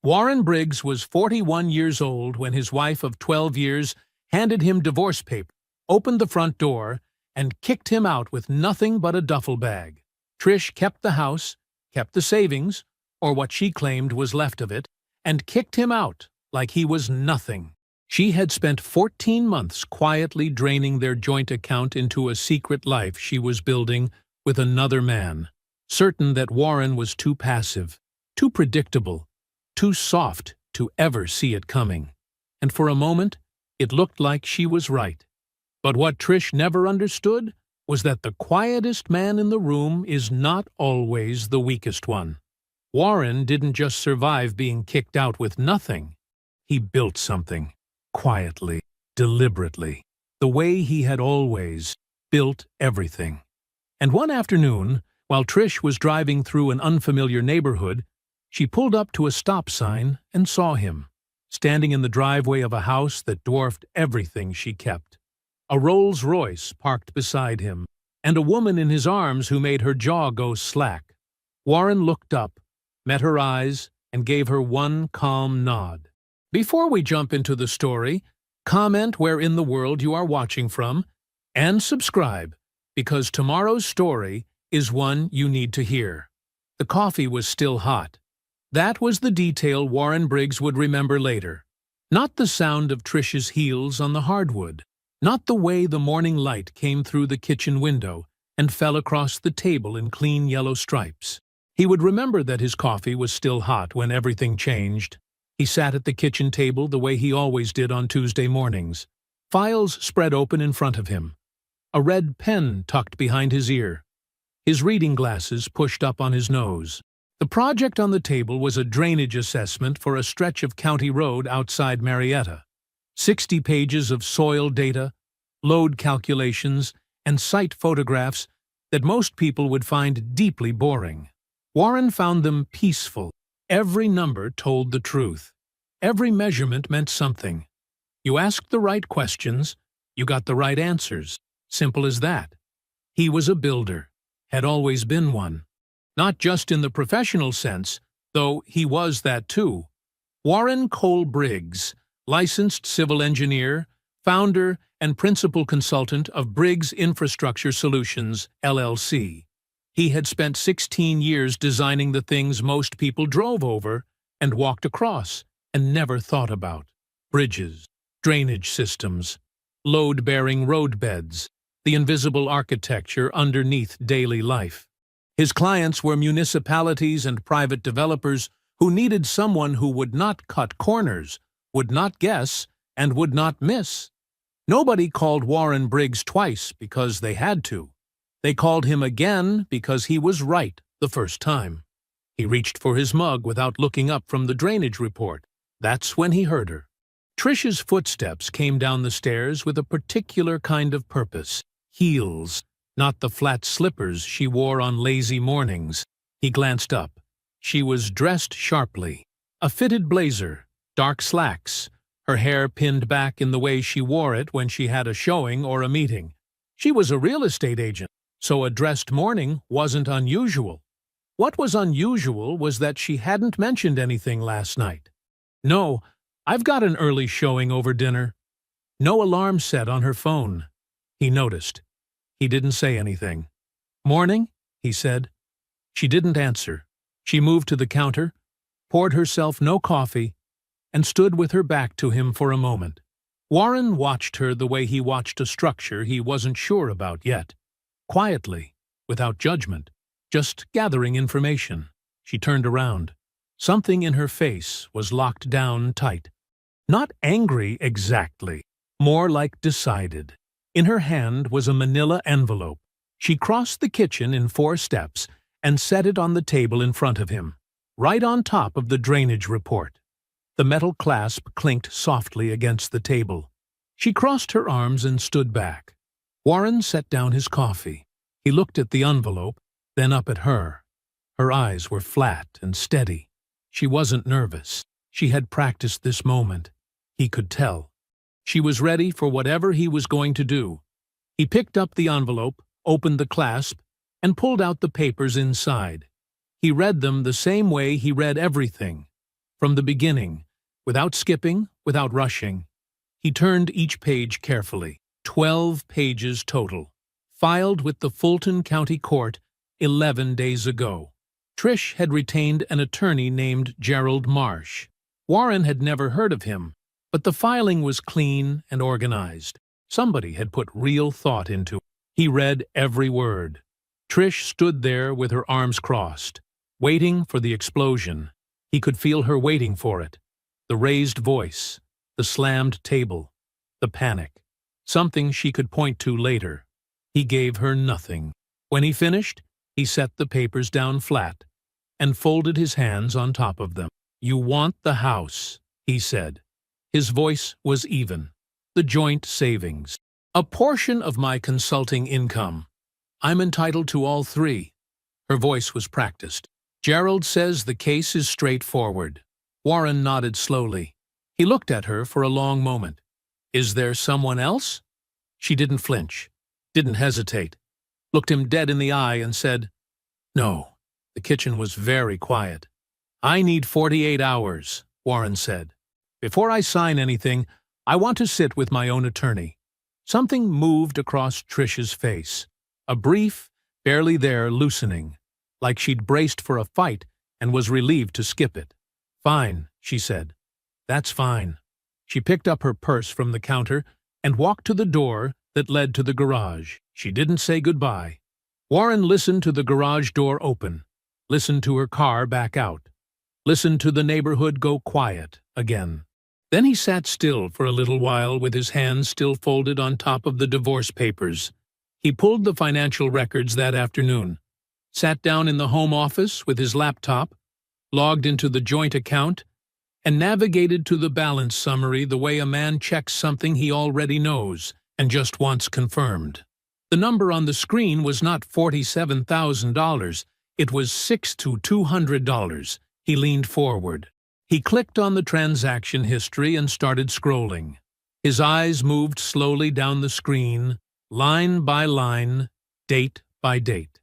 Warren Briggs was 41 years old when his wife of 12 years handed him divorce papers, opened the front door, and kicked him out with nothing but a duffel bag. Trish kept the house, kept the savings, or what she claimed was left of it, and kicked him out like he was nothing. She had spent 14 months quietly draining their joint account into a secret life she was building with another man, certain that Warren was too passive, too predictable, too soft to ever see it coming. And for a moment, it looked like she was right. But what Trish never understood was that the quietest man in the room is not always the weakest one. Warren didn't just survive being kicked out with nothing. He built something, quietly, deliberately, the way he had always built everything. And one afternoon, while Trish was driving through an unfamiliar neighborhood, she pulled up to a stop sign and saw him, standing in the driveway of a house that dwarfed everything she kept. A Rolls-Royce parked beside him, and a woman in his arms who made her jaw go slack. Warren looked up, met her eyes, and gave her one calm nod. Before we jump into the story, comment where in the world you are watching from, and subscribe, because tomorrow's story is one you need to hear. The coffee was still hot. That was the detail Warren Briggs would remember later. Not the sound of Trish's heels on the hardwood. Not the way the morning light came through the kitchen window and fell across the table in clean yellow stripes. He would remember that his coffee was still hot when everything changed. He sat at the kitchen table the way he always did on Tuesday mornings. Files spread open in front of him. A red pen tucked behind his ear. His reading glasses pushed up on his nose. The project on the table was a drainage assessment for a stretch of county road outside Marietta. 60 pages of soil data, load calculations, and site photographs that most people would find deeply boring. Warren found them peaceful. Every number told the truth. Every measurement meant something. You asked the right questions, you got the right answers. Simple as that. He was a builder, had always been one. Not just in the professional sense, though he was that too. Warren Cole Briggs, licensed civil engineer, founder and principal consultant of Briggs Infrastructure Solutions, LLC. He had spent 16 years designing the things most people drove over and walked across and never thought about. Bridges, drainage systems, load-bearing roadbeds, the invisible architecture underneath daily life. His clients were municipalities and private developers who needed someone who would not cut corners, would not guess, and would not miss. Nobody called Warren Briggs twice because they had to. They called him again because he was right the first time. He reached for his mug without looking up from the drainage report. That's when he heard her. Trish's footsteps came down the stairs with a particular kind of purpose. Heels, not the flat slippers she wore on lazy mornings. He glanced up. She was dressed sharply. A fitted blazer, dark slacks, her hair pinned back in the way she wore it when she had a showing or a meeting. She was a real estate agent, so a dressed morning wasn't unusual. What was unusual was that she hadn't mentioned anything last night. No, I've got an early showing over dinner. No alarm set on her phone. He noticed. He didn't say anything. Morning, he said. She didn't answer. She moved to the counter, poured herself no coffee, and stood with her back to him for a moment. Warren watched her the way he watched a structure he wasn't sure about yet. Quietly, without judgment, just gathering information. She turned around. Something in her face was locked down tight. Not angry exactly, more like decided. In her hand was a manila envelope. She crossed the kitchen in 4 steps and set it on the table in front of him, right on top of the drainage report. The metal clasp clinked softly against the table. She crossed her arms and stood back. Warren set down his coffee. He looked at the envelope, then up at her. Her eyes were flat and steady. She wasn't nervous. She had practiced this moment. He could tell. She was ready for whatever he was going to do. He picked up the envelope, opened the clasp, and pulled out the papers inside. He read them the same way he read everything. From the beginning, without skipping, without rushing. He turned each page carefully. 12 pages total. Filed with the Fulton County Court 11 days ago. Trish had retained an attorney named Gerald Marsh. Warren had never heard of him, but the filing was clean and organized. Somebody had put real thought into it. He read every word. Trish stood there with her arms crossed, waiting for the explosion. He could feel her waiting for it. The raised voice, the slammed table, the panic. Something she could point to later. He gave her nothing. When he finished, he set the papers down flat and folded his hands on top of them. "You want the house," he said. His voice was even. "The joint savings. A portion of my consulting income. I'm entitled to all three." Her voice was practiced. "Gerald says the case is straightforward." Warren nodded slowly. He looked at her for a long moment. "Is there someone else?" She didn't flinch, didn't hesitate, looked him dead in the eye and said, "No." The kitchen was very quiet. "I need 48 hours, Warren said. "Before I sign anything, I want to sit with my own attorney." Something moved across Trish's face. A brief, barely there loosening, like she'd braced for a fight and was relieved to skip it. "Fine," she said. "That's fine." She picked up her purse from the counter and walked to the door that led to the garage. She didn't say goodbye. Warren listened to the garage door open, listened to her car back out, listened to the neighborhood go quiet again. Then he sat still for a little while with his hands still folded on top of the divorce papers. He pulled the financial records that afternoon, sat down in the home office with his laptop, logged into the joint account, and navigated to the balance summary the way a man checks something he already knows and just wants confirmed. The number on the screen was not $47,000. It was $6,200. He leaned forward. He clicked on the transaction history and started scrolling. His eyes moved slowly down the screen, line by line, date by date.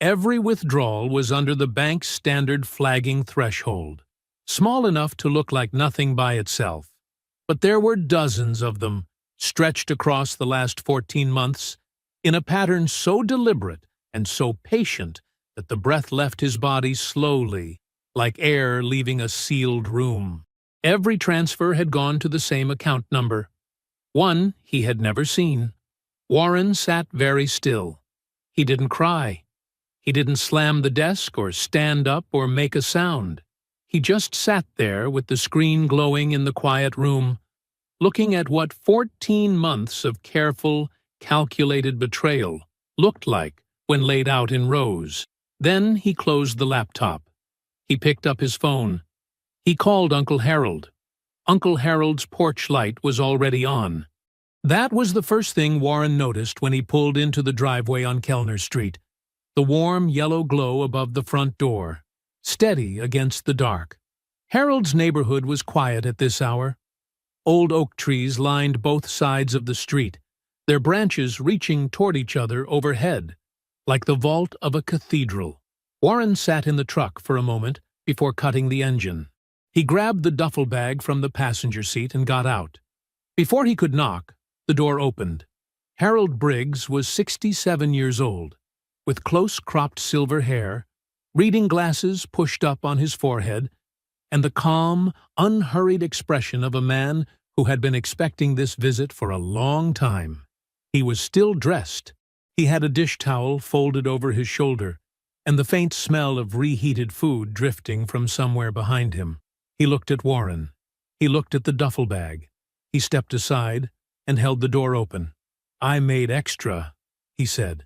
Every withdrawal was under the bank's standard flagging threshold, small enough to look like nothing by itself. But there were dozens of them, stretched across the last 14 months, in a pattern so deliberate and so patient that the breath left his body slowly, like air leaving a sealed room. Every transfer had gone to the same account number, one he had never seen. Warren sat very still. He didn't cry. He didn't slam the desk or stand up or make a sound. He just sat there with the screen glowing in the quiet room, looking at what 14 months of careful, calculated betrayal looked like when laid out in rows. Then he closed the laptop. He picked up his phone. He called Uncle Harold. Uncle Harold's porch light was already on. That was the first thing Warren noticed when he pulled into the driveway on Kellner Street. The warm yellow glow above the front door, steady against the dark. Harold's neighborhood was quiet at this hour. Old oak trees lined both sides of the street, their branches reaching toward each other overhead, like the vault of a cathedral. Warren sat in the truck for a moment before cutting the engine. He grabbed the duffel bag from the passenger seat and got out. Before he could knock, the door opened. Harold Briggs was 67 years old, with close-cropped silver hair, reading glasses pushed up on his forehead, and the calm, unhurried expression of a man who had been expecting this visit for a long time. He was still dressed. He had a dish towel folded over his shoulder, and the faint smell of reheated food drifting from somewhere behind him. He looked at Warren. He looked at the duffel bag. He stepped aside and held the door open. "I made extra," he said.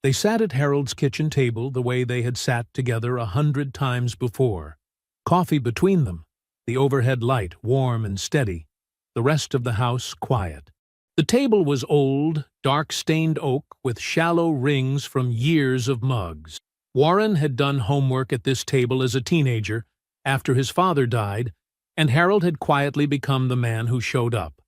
They sat at Harold's kitchen table the way they had sat together 100 times before. Coffee between them, the overhead light warm and steady, the rest of the house quiet. The table was old, dark-stained oak with shallow rings from years of mugs. Warren had done homework at this table as a teenager after his father died, and Harold had quietly become the man who showed up.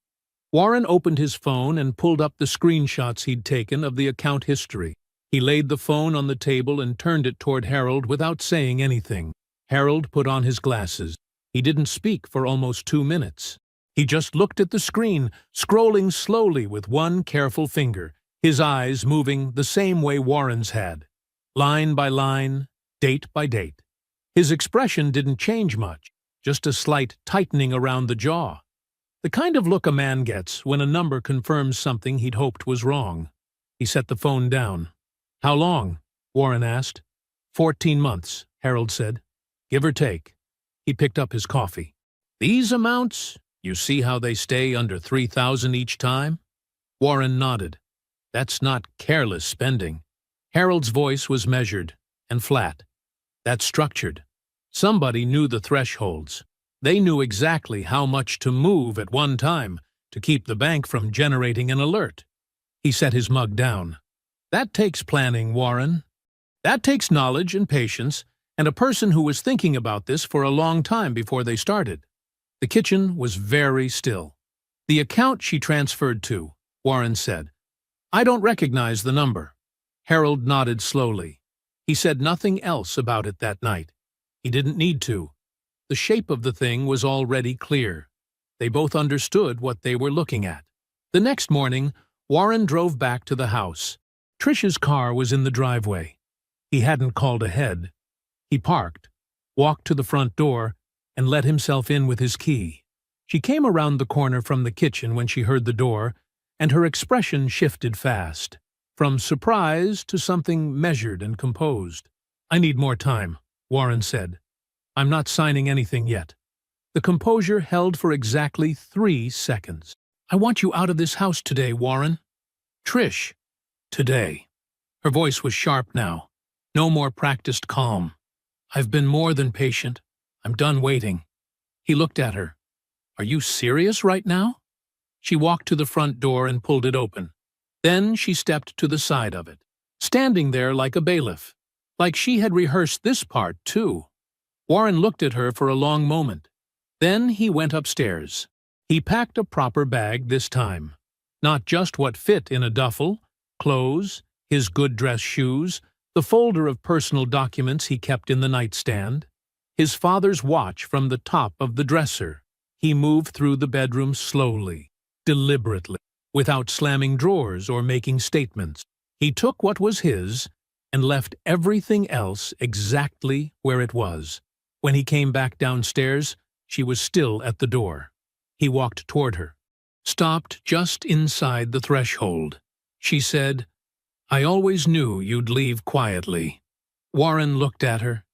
Warren opened his phone and pulled up the screenshots he'd taken of the account history. He laid the phone on the table and turned it toward Harold without saying anything. Harold put on his glasses. He didn't speak for almost 2 minutes. He just looked at the screen, scrolling slowly with one careful finger, his eyes moving the same way Warren's had, line by line, date by date. His expression didn't change much, just a slight tightening around the jaw. The kind of look a man gets when a number confirms something he'd hoped was wrong. He set the phone down. "How long?" Warren asked. 14 months, Harold said. "Give or take." He picked up his coffee. "These amounts? You see how they stay under 3,000 each time?" Warren nodded. "That's not careless spending." Harold's voice was measured and flat. "That's structured. Somebody knew the thresholds. They knew exactly how much to move at one time to keep the bank from generating an alert." He set his mug down. "That takes planning, Warren. That takes knowledge and patience, and a person who was thinking about this for a long time before they started." The kitchen was very still. "The account she transferred to," Warren said. "I don't recognize the number." Harold nodded slowly. He said nothing else about it that night. He didn't need to. The shape of the thing was already clear. They both understood what they were looking at. The next morning, Warren drove back to the house. Trish's car was in the driveway. He hadn't called ahead. He parked, walked to the front door, and let himself in with his key. She came around the corner from the kitchen when she heard the door, and her expression shifted fast, from surprise to something measured and composed. "I need more time," Warren said. "I'm not signing anything yet." The composure held for exactly 3 seconds. "I want you out of this house today, Warren." "Trish." "Today." Her voice was sharp now. No more practiced calm. "I've been more than patient. I'm done waiting." He looked at her. "Are you serious right now?" She walked to the front door and pulled it open. Then she stepped to the side of it, standing there like a bailiff, like she had rehearsed this part too. Warren looked at her for a long moment. Then he went upstairs. He packed a proper bag this time. Not just what fit in a duffel, clothes, his good-dress shoes, the folder of personal documents he kept in the nightstand, his father's watch from the top of the dresser. He moved through the bedroom slowly, deliberately, without slamming drawers or making statements. He took what was his and left everything else exactly where it was. When he came back downstairs, she was still at the door. He walked toward her, stopped just inside the threshold. She said, "I always knew you'd leave quietly." Warren looked at her,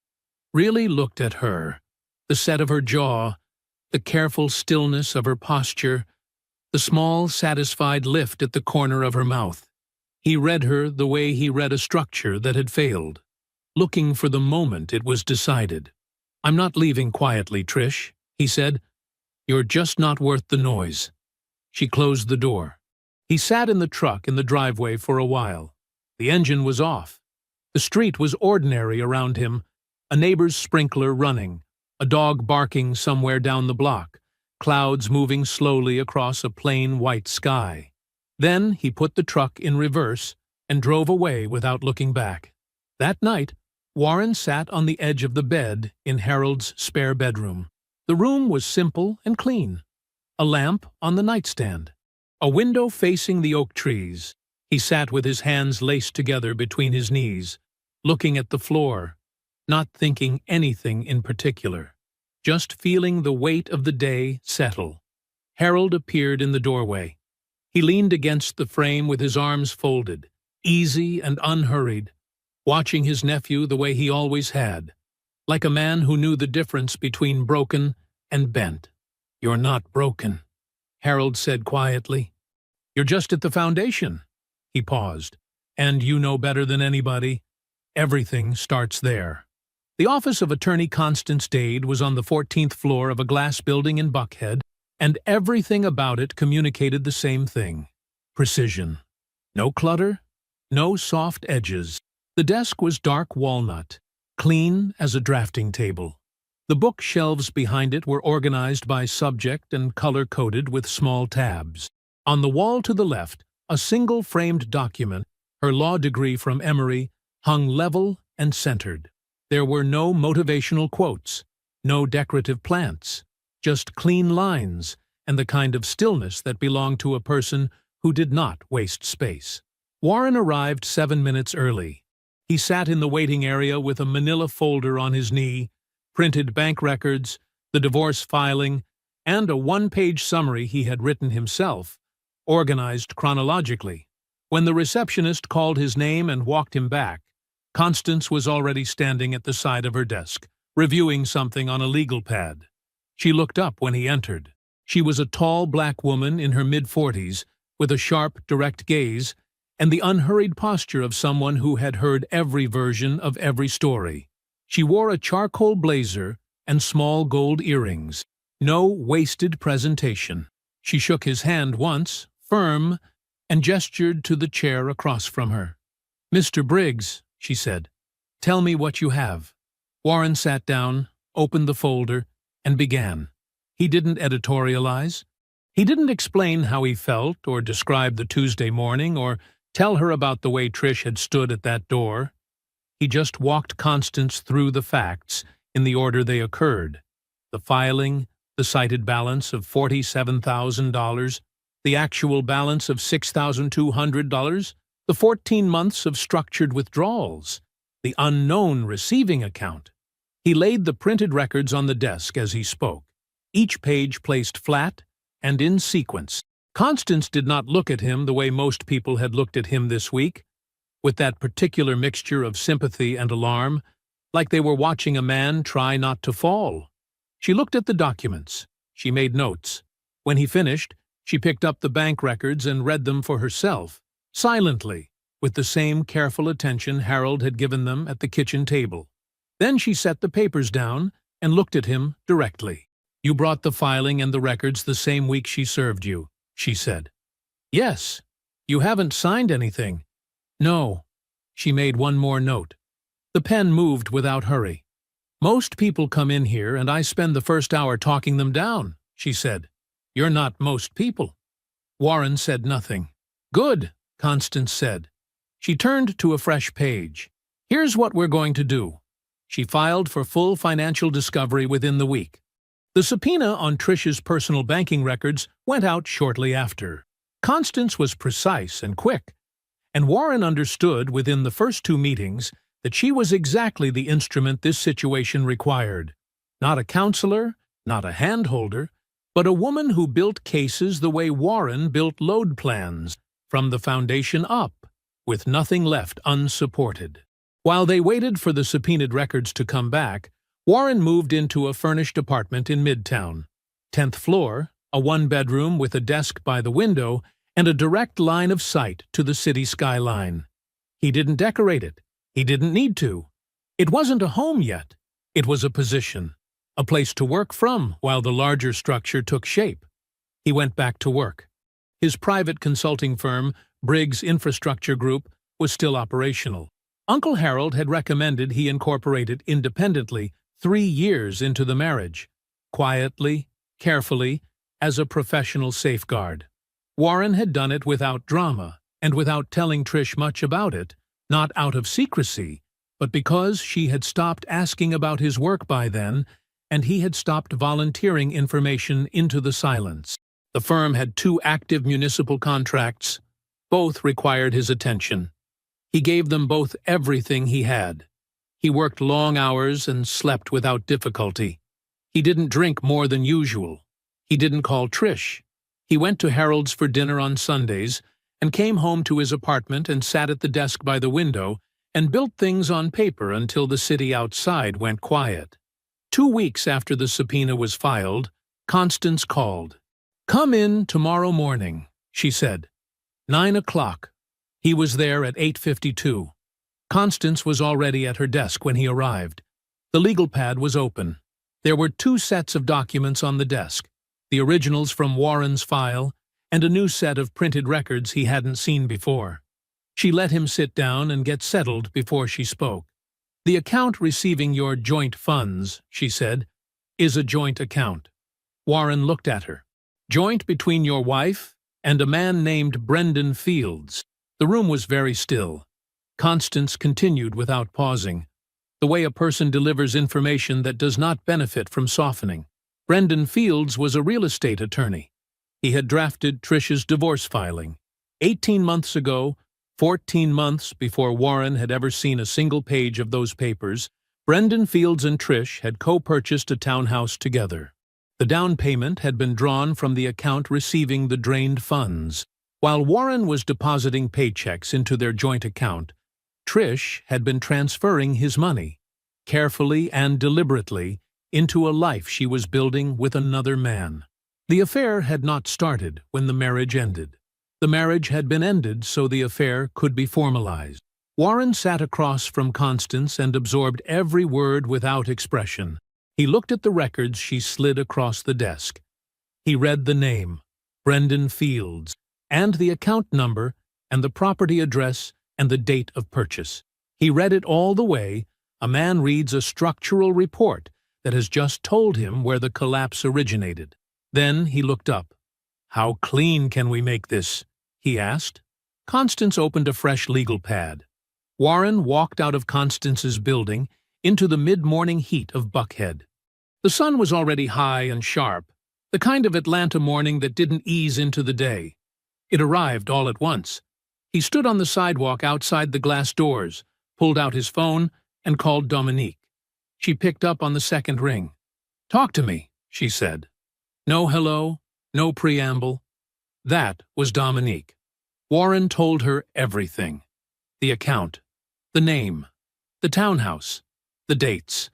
really looked at her, the set of her jaw, the careful stillness of her posture, the small, satisfied lift at the corner of her mouth. He read her the way he read a structure that had failed, looking for the moment it was decided. "I'm not leaving quietly, Trish," he said. "You're just not worth the noise." She closed the door. He sat in the truck in the driveway for a while. The engine was off. The street was ordinary around him, a neighbor's sprinkler running, a dog barking somewhere down the block, clouds moving slowly across a plain white sky. Then he put the truck in reverse and drove away without looking back. That night, Warren sat on the edge of the bed in Harold's spare bedroom. The room was simple and clean. A lamp on the nightstand. A window facing the oak trees. He sat with his hands laced together between his knees, looking at the floor, not thinking anything in particular, just feeling the weight of the day settle. Harold appeared in the doorway. He leaned against the frame with his arms folded, easy and unhurried, watching his nephew the way he always had, like a man who knew the difference between broken and bent. "You're not broken," Harold said quietly. "You're just at the foundation." He paused. "And you know better than anybody. Everything starts there." The office of Attorney Constance Dade was on the 14th floor of a glass building in Buckhead, and everything about it communicated the same thing: precision. No clutter, no soft edges. The desk was dark walnut, clean as a drafting table. The bookshelves behind it were organized by subject and color-coded with small tabs. On the wall to the left, a single framed document, her law degree from Emory, hung level and centered. There were no motivational quotes, No decorative plants, just clean lines and the kind of stillness that belonged to a person who did not waste space. Warren arrived 7 minutes early. He sat in the waiting area with a manila folder on his knee, printed bank records, the divorce filing, and a one-page summary he had written himself, organized chronologically. When the receptionist called his name and walked him back, Constance was already standing at the side of her desk, reviewing something on a legal pad. She looked up when he entered. She was a tall black woman in her mid-40s, with a sharp, direct gaze and the unhurried posture of someone who had heard every version of every story. She wore a charcoal blazer and small gold earrings. No wasted presentation. She shook his hand once, firm, and gestured to the chair across from her. "Mr. Briggs," she said, "tell me what you have." Warren sat down, opened the folder, and began. He didn't editorialize. He didn't explain how he felt or describe the Tuesday morning or tell her about the way Trish had stood at that door. He just walked Constance through the facts in the order they occurred. The filing, the cited balance of $47,000, the actual balance of $6,200, the 14 months of structured withdrawals, the unknown receiving account. He laid the printed records on the desk as he spoke, each page placed flat and in sequence. Constance did not look at him the way most people had looked at him this week, with that particular mixture of sympathy and alarm, like they were watching a man try not to fall. She looked at the documents. She made notes. When he finished, she picked up the bank records and read them for herself, silently, with the same careful attention Harold had given them at the kitchen table. Then she set the papers down and looked at him directly. "You brought the filing and the records the same week she served you," she said. "Yes. You haven't signed anything." "No." She made one more note. The pen moved without hurry. "Most people come in here and I spend the first hour talking them down," she said. "You're not most people." Warren said nothing. "Good," Constance said. She turned to a fresh page. "Here's what we're going to do." She filed for full financial discovery within the week. The subpoena on Trish's personal banking records went out shortly after. Constance was precise and quick, and Warren understood within the first 2 meetings that she was exactly the instrument this situation required. Not a counselor, not a handholder, but a woman who built cases the way Warren built load plans, from the foundation up, with nothing left unsupported. While they waited for the subpoenaed records to come back, Warren moved into a furnished apartment in Midtown. 10th floor, a one-bedroom with a desk by the window and a direct line of sight to the city skyline. He didn't decorate it. He didn't need to. It wasn't a home yet. It was a position, a place to work from while the larger structure took shape. He went back to work. His private consulting firm, Briggs Infrastructure Group, was still operational. Uncle Harold had recommended he incorporate it independently 3 years into the marriage, quietly, carefully, as a professional safeguard. Warren had done it without drama and without telling Trish much about it, not out of secrecy, but because she had stopped asking about his work by then and he had stopped volunteering information into the silence. The firm had 2 active municipal contracts. Both required his attention. He gave them both everything he had. He worked long hours and slept without difficulty. He didn't drink more than usual. He didn't call Trish. He went to Harold's for dinner on Sundays and came home to his apartment and sat at the desk by the window and built things on paper until the city outside went quiet. 2 weeks after the subpoena was filed, Constance called. "Come in tomorrow morning," she said. 9 o'clock. He was there at 8:52. Constance was already at her desk when he arrived. The legal pad was open. There were 2 sets of documents on the desk, the originals from Warren's file and a new set of printed records he hadn't seen before. She let him sit down and get settled before she spoke. "The account receiving your joint funds," she said, "is a joint account." Warren looked at her. "Joint between your wife and a man named Brendan Fields." The room was very still. Constance continued without pausing. the way a person delivers information that does not benefit from softening. Brendan Fields was a real estate attorney. He had drafted Trish's divorce filing 18 months ago, 14 months before Warren had ever seen a single page of those papers. Brendan Fields and Trish had co-purchased a townhouse together. The down payment had been drawn from the account receiving the drained funds. While Warren was depositing paychecks into their joint account, Trish had been transferring his money, carefully and deliberately, into a life she was building with another man. The affair had not started when the marriage ended. The marriage had been ended so the affair could be formalized. Warren sat across from Constance and absorbed every word without expression. He looked at the records she slid across the desk. He read the name, Brendan Fields, and the account number, and the property address, and the date of purchase. He read it all the way a man reads a structural report that has just told him where the collapse originated. Then he looked up. "How clean can we make this?" he asked. Constance opened a fresh legal pad. Warren walked out of Constance's building into the mid-morning heat of Buckhead. The sun was already high and sharp, the kind of Atlanta morning that didn't ease into the day. It arrived all at once. He stood on the sidewalk outside the glass doors, pulled out his phone, and called Dominique. She picked up on the second ring. "Talk to me," she said. No hello, no preamble. That was Dominique. Warren told her everything. The account, the name, the townhouse, the dates.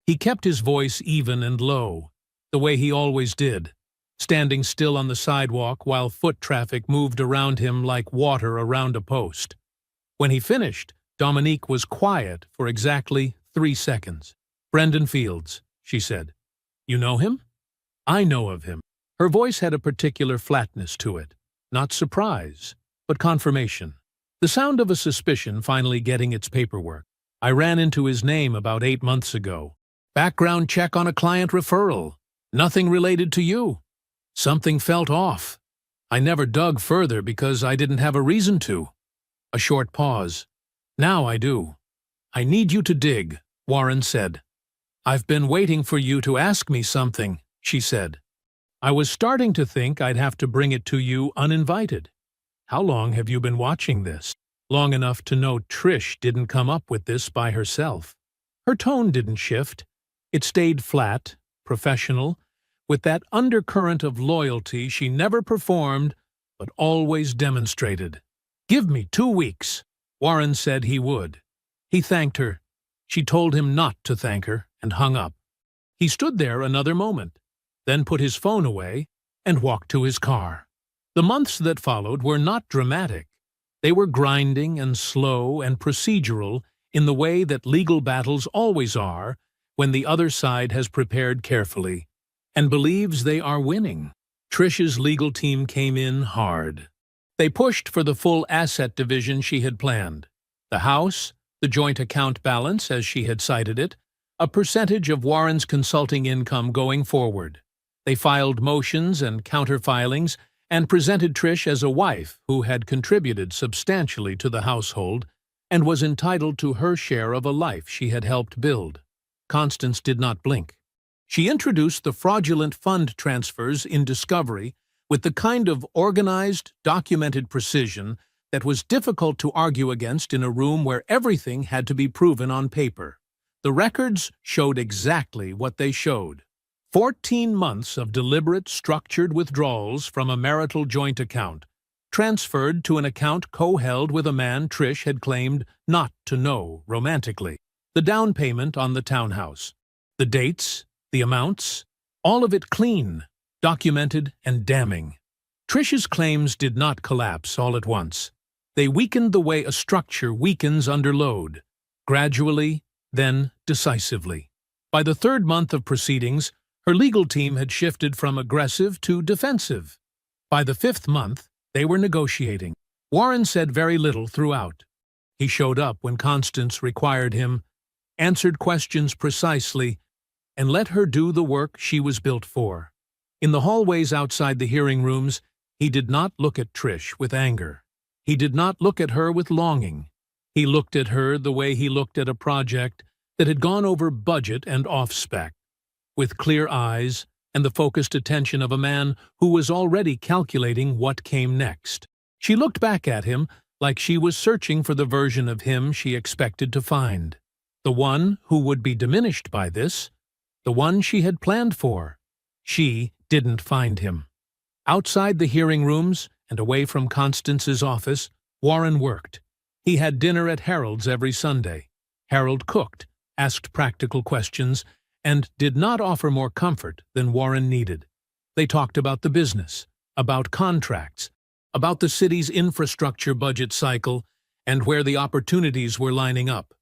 He kept his voice even and low, the way he always did, standing still on the sidewalk while foot traffic moved around him like water around a post. When he finished, Dominique was quiet for exactly 3 seconds. "Brendan Fields," she said. "You know him?" "I know of him." Her voice had a particular flatness to it, not surprise, but confirmation. The sound of a suspicion finally getting its paperwork. "I ran into his name about 8 months ago. Background check on a client referral. Nothing related to you. Something felt off. I never dug further because I didn't have a reason to." A short pause. "Now I do." "I need you to dig," Warren said. "I've been waiting for you to ask me something," she said. "I was starting to think I'd have to bring it to you uninvited. How long have you been watching this?" "Long enough to know Trish didn't come up with this by herself." Her tone didn't shift. It stayed flat, professional, with that undercurrent of loyalty she never performed but always demonstrated. "Give me 2 weeks." Warren said he would. He thanked her. She told him not to thank her and hung up. He stood there another moment, then put his phone away and walked to his car. The months that followed were not dramatic. They were grinding and slow and procedural in the way that legal battles always are when the other side has prepared carefully and believes they are winning. Trish's legal team came in hard. They pushed for the full asset division she had planned. The house, the joint account balance as she had cited it, a percentage of Warren's consulting income going forward. They filed motions and counter-filings and presented Trish as a wife who had contributed substantially to the household and was entitled to her share of a life she had helped build. Constance did not blink. She introduced the fraudulent fund transfers in discovery with the kind of organized, documented precision that was difficult to argue against in a room where everything had to be proven on paper. The records showed exactly what they showed. 14 months of deliberate, structured withdrawals from a marital joint account, transferred to an account co-held with a man Trish had claimed not to know romantically. The down payment on the townhouse. The dates, the amounts, all of it clean, documented and damning. Trish's claims did not collapse all at once. They weakened the way a structure weakens under load, gradually, then decisively. By the 3rd month of proceedings, her legal team had shifted from aggressive to defensive. By the 5th month, they were negotiating. Warren said very little throughout. He showed up when Constance required him, answered questions precisely, and let her do the work she was built for. In the hallways outside the hearing rooms, he did not look at Trish with anger. He did not look at her with longing. He looked at her the way he looked at a project that had gone over budget and off-spec, with clear eyes and the focused attention of a man who was already calculating what came next. She looked back at him like she was searching for the version of him she expected to find, the one who would be diminished by this, the one she had planned for. She didn't find him. Outside the hearing rooms and away from Constance's office, Warren worked. He had dinner at Harold's every Sunday. Harold cooked, asked practical questions, and did not offer more comfort than Warren needed. They talked about the business, about contracts, about the city's infrastructure budget cycle, and where the opportunities were lining up.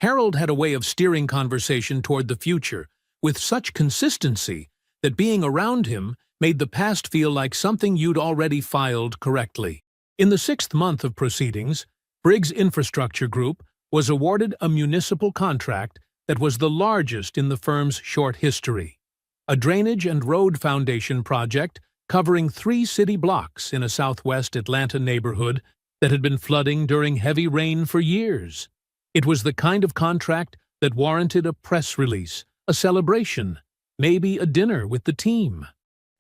Harold had a way of steering conversation toward the future with such consistency that being around him made the past feel like something you'd already filed correctly. In the 6th month of proceedings, Briggs Infrastructure Group was awarded a municipal contract that was the largest in the firm's short history. A drainage and road foundation project covering 3 city blocks in a southwest Atlanta neighborhood that had been flooding during heavy rain for years. It was the kind of contract that warranted a press release, a celebration, maybe a dinner with the team.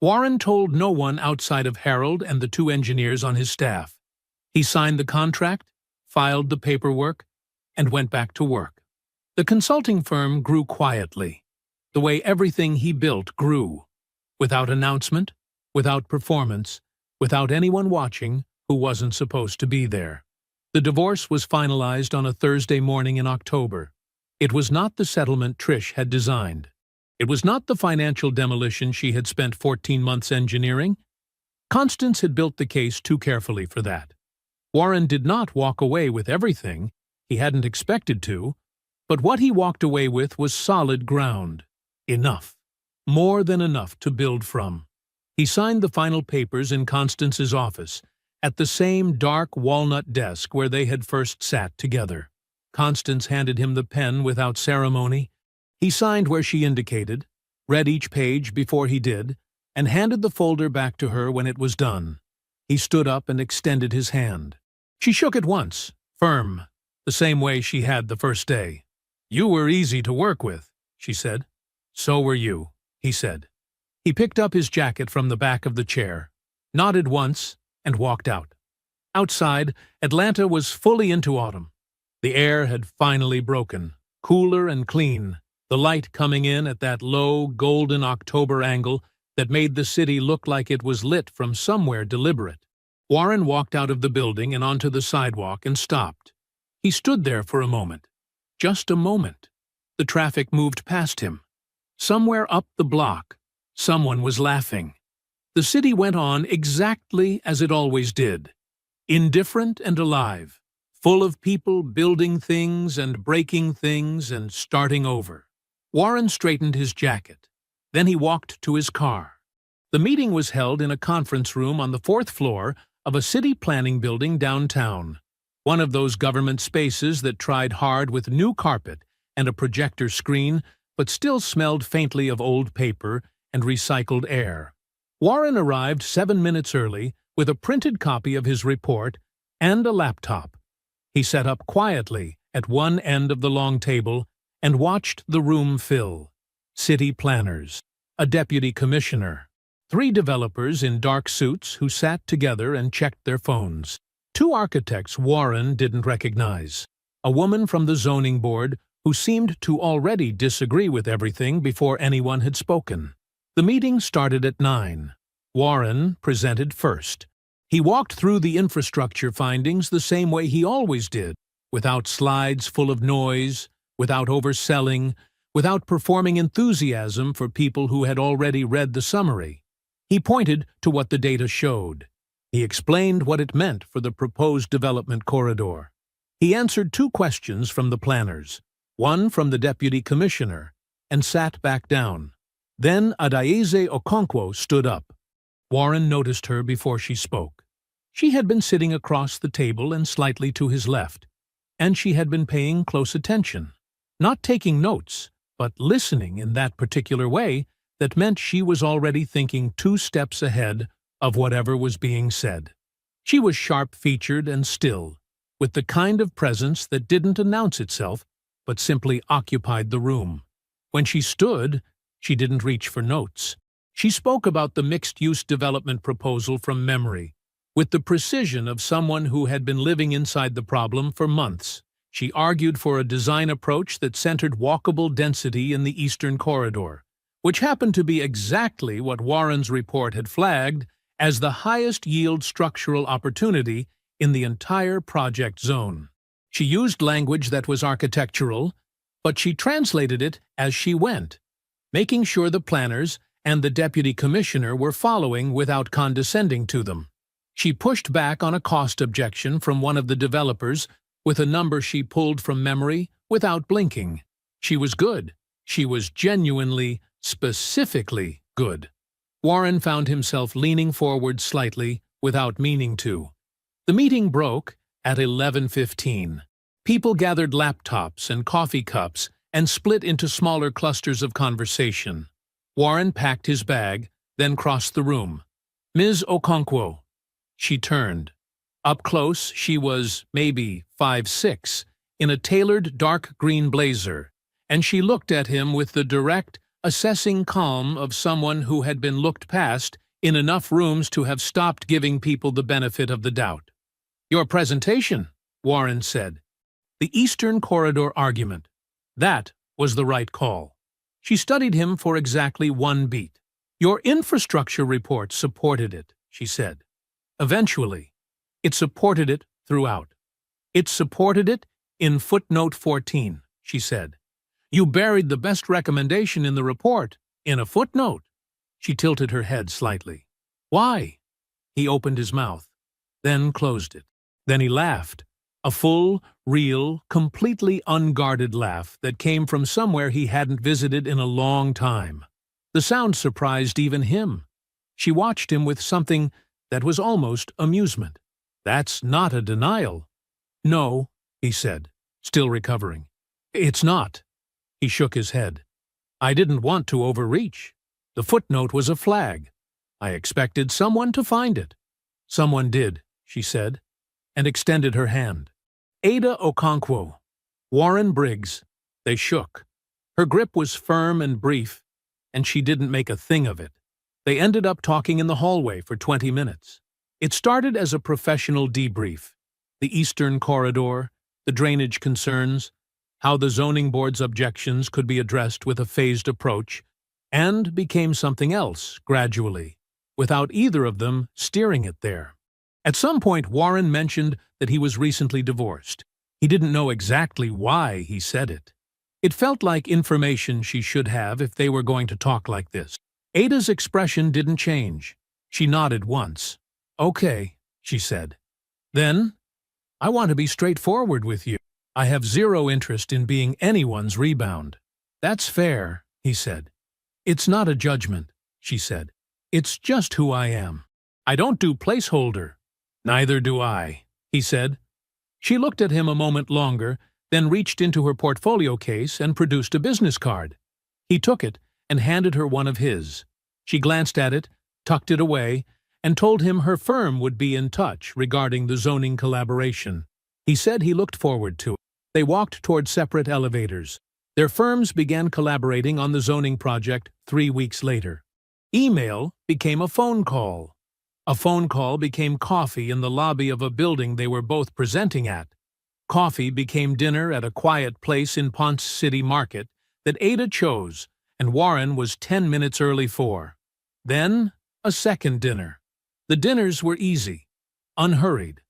Warren told no one outside of Harold and the 2 engineers on his staff. He signed the contract, filed the paperwork, and went back to work. The consulting firm grew quietly, the way everything he built grew, without announcement, without performance, without anyone watching who wasn't supposed to be there. The divorce was finalized on a Thursday morning in October. It was not the settlement Trish had designed. It was not the financial demolition she had spent 14 months engineering. Constance had built the case too carefully for that. Warren did not walk away with everything. He hadn't expected to. But what he walked away with was solid ground. Enough. More than enough to build from. He signed the final papers in Constance's office, at the same dark walnut desk where they had first sat together. Constance handed him the pen without ceremony. He signed where she indicated, read each page before he did, and handed the folder back to her when it was done. He stood up and extended his hand. She shook it once, firm, the same way she had the first day. "You were easy to work with," she said. "So were you," he said. He picked up his jacket from the back of the chair, nodded once, and walked out. Outside, Atlanta was fully into autumn. The air had finally broken, cooler and clean, the light coming in at that low, golden October angle that made the city look like it was lit from somewhere deliberate. Warren walked out of the building and onto the sidewalk and stopped. He stood there for a moment. Just a moment. The traffic moved past him. Somewhere up the block, someone was laughing. The city went on exactly as it always did. Indifferent and alive. Full of people building things and breaking things and starting over. Warren straightened his jacket. Then he walked to his car. The meeting was held in a conference room on the 4th floor of a city planning building downtown. One of those government spaces that tried hard with new carpet and a projector screen, but still smelled faintly of old paper and recycled air. Warren arrived 7 minutes early with a printed copy of his report and a laptop. He sat up quietly at one end of the long table and watched the room fill. City planners, a deputy commissioner, 3 developers in dark suits who sat together and checked their phones. 2 architects Warren didn't recognize. A woman from the zoning board who seemed to already disagree with everything before anyone had spoken. The meeting started at 9. Warren presented first. He walked through the infrastructure findings the same way he always did, without slides full of noise, without overselling, without performing enthusiasm for people who had already read the summary. He pointed to what the data showed. He explained what it meant for the proposed development corridor. He answered 2 questions from the planners, one from the deputy commissioner, and sat back down. Then Adaeze Okonkwo stood up. Warren noticed her before she spoke. She had been sitting across the table and slightly to his left, and she had been paying close attention, not taking notes, but listening in that particular way that meant she was already thinking 2 steps ahead of whatever was being said. She was sharp-featured and still, with the kind of presence that didn't announce itself, but simply occupied the room. When she stood, she didn't reach for notes. She spoke about the mixed-use development proposal from memory, with the precision of someone who had been living inside the problem for months. She argued for a design approach that centered walkable density in the Eastern Corridor, which happened to be exactly what Warren's report had flagged as the highest yield structural opportunity in the entire project zone. She used language that was architectural, but she translated it as she went, making sure the planners and the deputy commissioner were following without condescending to them. She pushed back on a cost objection from one of the developers with a number she pulled from memory without blinking. She was good. She was genuinely, specifically good. Warren found himself leaning forward slightly without meaning to. The meeting broke at 11:15. People gathered laptops and coffee cups and split into smaller clusters of conversation. Warren packed his bag, then crossed the room. "Ms. Okonkwo." She turned. Up close, she was maybe 5'6", in a tailored dark green blazer, and she looked at him with the direct, assessing calm of someone who had been looked past in enough rooms to have stopped giving people the benefit of the doubt. "Your presentation," Warren said. The Eastern Corridor argument. That was the right call. She studied him for exactly one beat. "Your infrastructure report supported it," she said. "Eventually. It supported it throughout. It supported it in footnote 14, she said. "You buried the best recommendation in the report in a footnote." She tilted her head slightly. "Why?" He opened his mouth, then closed it. Then he laughed, a full, real, completely unguarded laugh that came from somewhere he hadn't visited in a long time. The sound surprised even him. She watched him with something that was almost amusement. "That's not a denial." "No," he said, still recovering. "It's not." He shook his head. "I didn't want to overreach. The footnote was a flag. I expected someone to find it." "Someone did," she said, and extended her hand. "Ada Okonkwo." Warren Briggs. They shook. Her grip was firm and brief, and she didn't make a thing of it. They ended up talking in the hallway for 20 minutes. It started as a professional debrief. The Eastern Corridor, the drainage concerns, how the zoning board's objections could be addressed with a phased approach, and became something else, gradually, without either of them steering it there. At some point, Warren mentioned that he was recently divorced. He didn't know exactly why he said it. It felt like information she should have if they were going to talk like this. Ada's expression didn't change. She nodded once. "Okay," she said. "Then, I want to be straightforward with you. I have zero interest in being anyone's rebound." "That's fair," he said. "It's not a judgment," she said. "It's just who I am. I don't do placeholder." "Neither do I," he said. She looked at him a moment longer, then reached into her portfolio case and produced a business card. He took it and handed her one of his. She glanced at it, tucked it away, and told him her firm would be in touch regarding the zoning collaboration. He said he looked forward to it. They walked toward separate elevators. Their firms began collaborating on the zoning project 3 weeks later. Email became a phone call. A phone call became coffee in the lobby of a building they were both presenting at. Coffee became dinner at a quiet place in Ponce City Market that Ada chose and Warren was 10 minutes early for. Then, a second dinner. The dinners were easy, unhurried.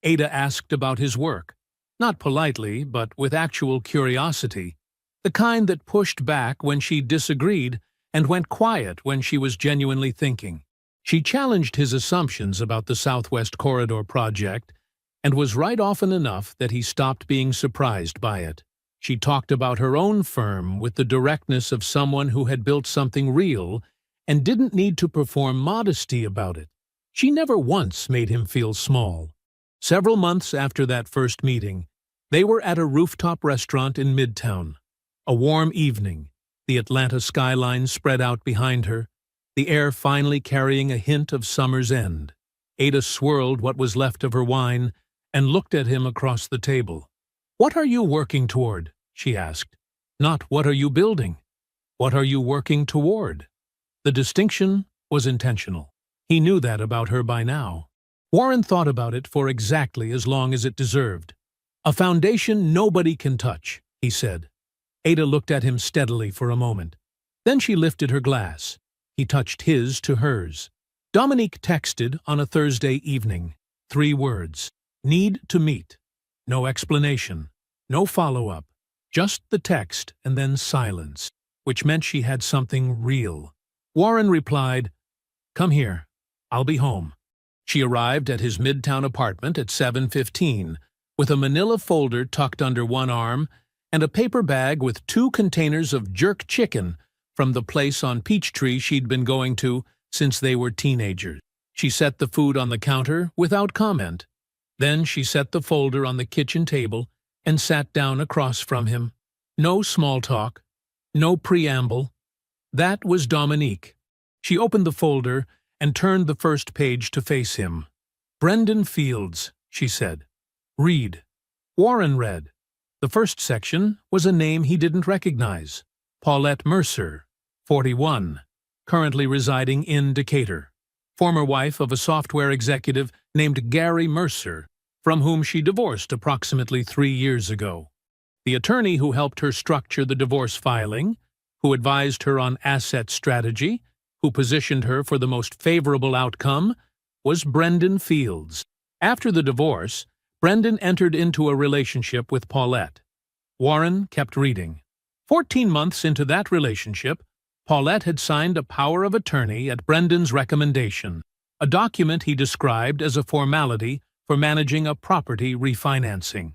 Ada asked about his work, not politely, but with actual curiosity, the kind that pushed back when she disagreed and went quiet when she was genuinely thinking. She challenged his assumptions about the Southwest Corridor project and was right often enough that he stopped being surprised by it. She talked about her own firm with the directness of someone who had built something real and didn't need to perform modesty about it. She never once made him feel small. Several months after that first meeting, they were at a rooftop restaurant in Midtown. A warm evening, the Atlanta skyline spread out behind her, the air finally carrying a hint of summer's end. Ada swirled what was left of her wine and looked at him across the table. "What are you working toward?" she asked. Not what are you building? What are you working toward? The distinction was intentional. He knew that about her by now. Warren thought about it for exactly as long as it deserved. A foundation nobody can touch, he said. Ada looked at him steadily for a moment. Then she lifted her glass. He touched his to hers. Dominique texted on a Thursday evening. 3 words. Need to meet. No explanation. No follow-up. Just the text and then silence, which meant she had something real. Warren replied, "Come here. I'll be home." She arrived at his midtown apartment at 7:15, with a manila folder tucked under one arm and a paper bag with 2 containers of jerk chicken from the place on Peachtree she'd been going to since they were teenagers. She set the food on the counter without comment. Then she set the folder on the kitchen table and sat down across from him. No small talk, no preamble. That was Dominique. She opened the folder and turned the first page to face him. "Brendan Fields," she said. "Read." Warren read. The first section was a name he didn't recognize. Paulette Mercer, 41, currently residing in Decatur. Former wife of a software executive named Gary Mercer, from whom she divorced approximately 3 years ago. The attorney who helped her structure the divorce filing, who advised her on asset strategy, who positioned her for the most favorable outcome, was Brendan Fields. After the divorce, Brendan entered into a relationship with Paulette. Warren kept reading. 14 months into that relationship, Paulette had signed a power of attorney at Brendan's recommendation, a document he described as a formality for managing a property refinancing.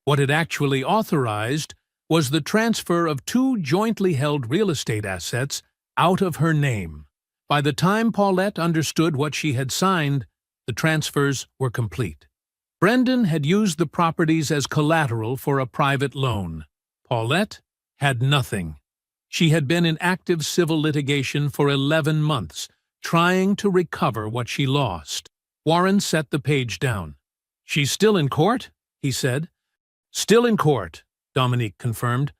What it actually authorized was the transfer of 2 jointly held real estate assets out of her name. By the time Paulette understood what she had signed, the transfers were complete. Brendan had used the properties as collateral for a private loan. Paulette had nothing. She had been in active civil litigation for 11 months, trying to recover what she lost. Warren set the page down. "She's still in court?" he said. "Still in court," Dominique confirmed.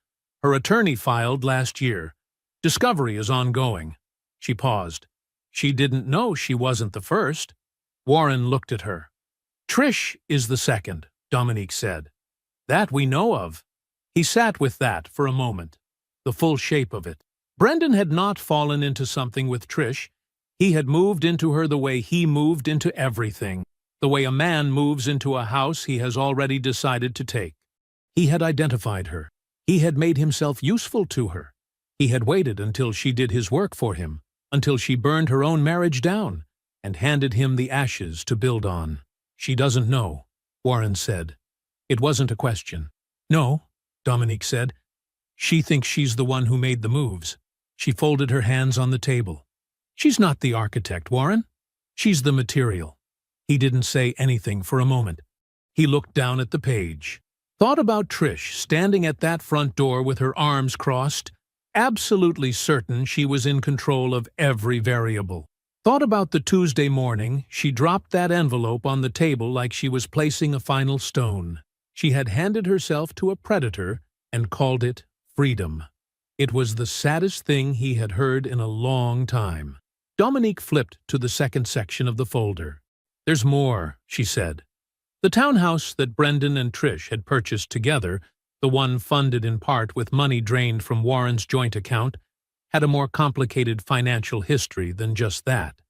"Her attorney filed last year. Discovery is ongoing." She paused. She didn't know she wasn't the first. Warren looked at her. "Trish is the second," Dominique said. "That we know of." He sat with that for a moment, the full shape of it. Brendan had not fallen into something with Trish. He had moved into her the way he moved into everything, the way a man moves into a house he has already decided to take. He had identified her. He had made himself useful to her. He had waited until she did his work for him, until she burned her own marriage down, and handed him the ashes to build on. "She doesn't know," Warren said. It wasn't a question. "No," Dominique said. "She thinks she's the one who made the moves." She folded her hands on the table. "She's not the architect, Warren. She's the material." He didn't say anything for a moment. He looked down at the page. Thought about Trish standing at that front door with her arms crossed, absolutely certain she was in control of every variable. Thought about the Tuesday morning she dropped that envelope on the table like she was placing a final stone. She had handed herself to a predator and called it freedom. It was the saddest thing he had heard in a long time. Dominique flipped to the second section of the folder. "There's more," she said. The townhouse that Brendan and Trish had purchased together, the one funded in part with money drained from Warren's joint account, had a more complicated financial history than just that.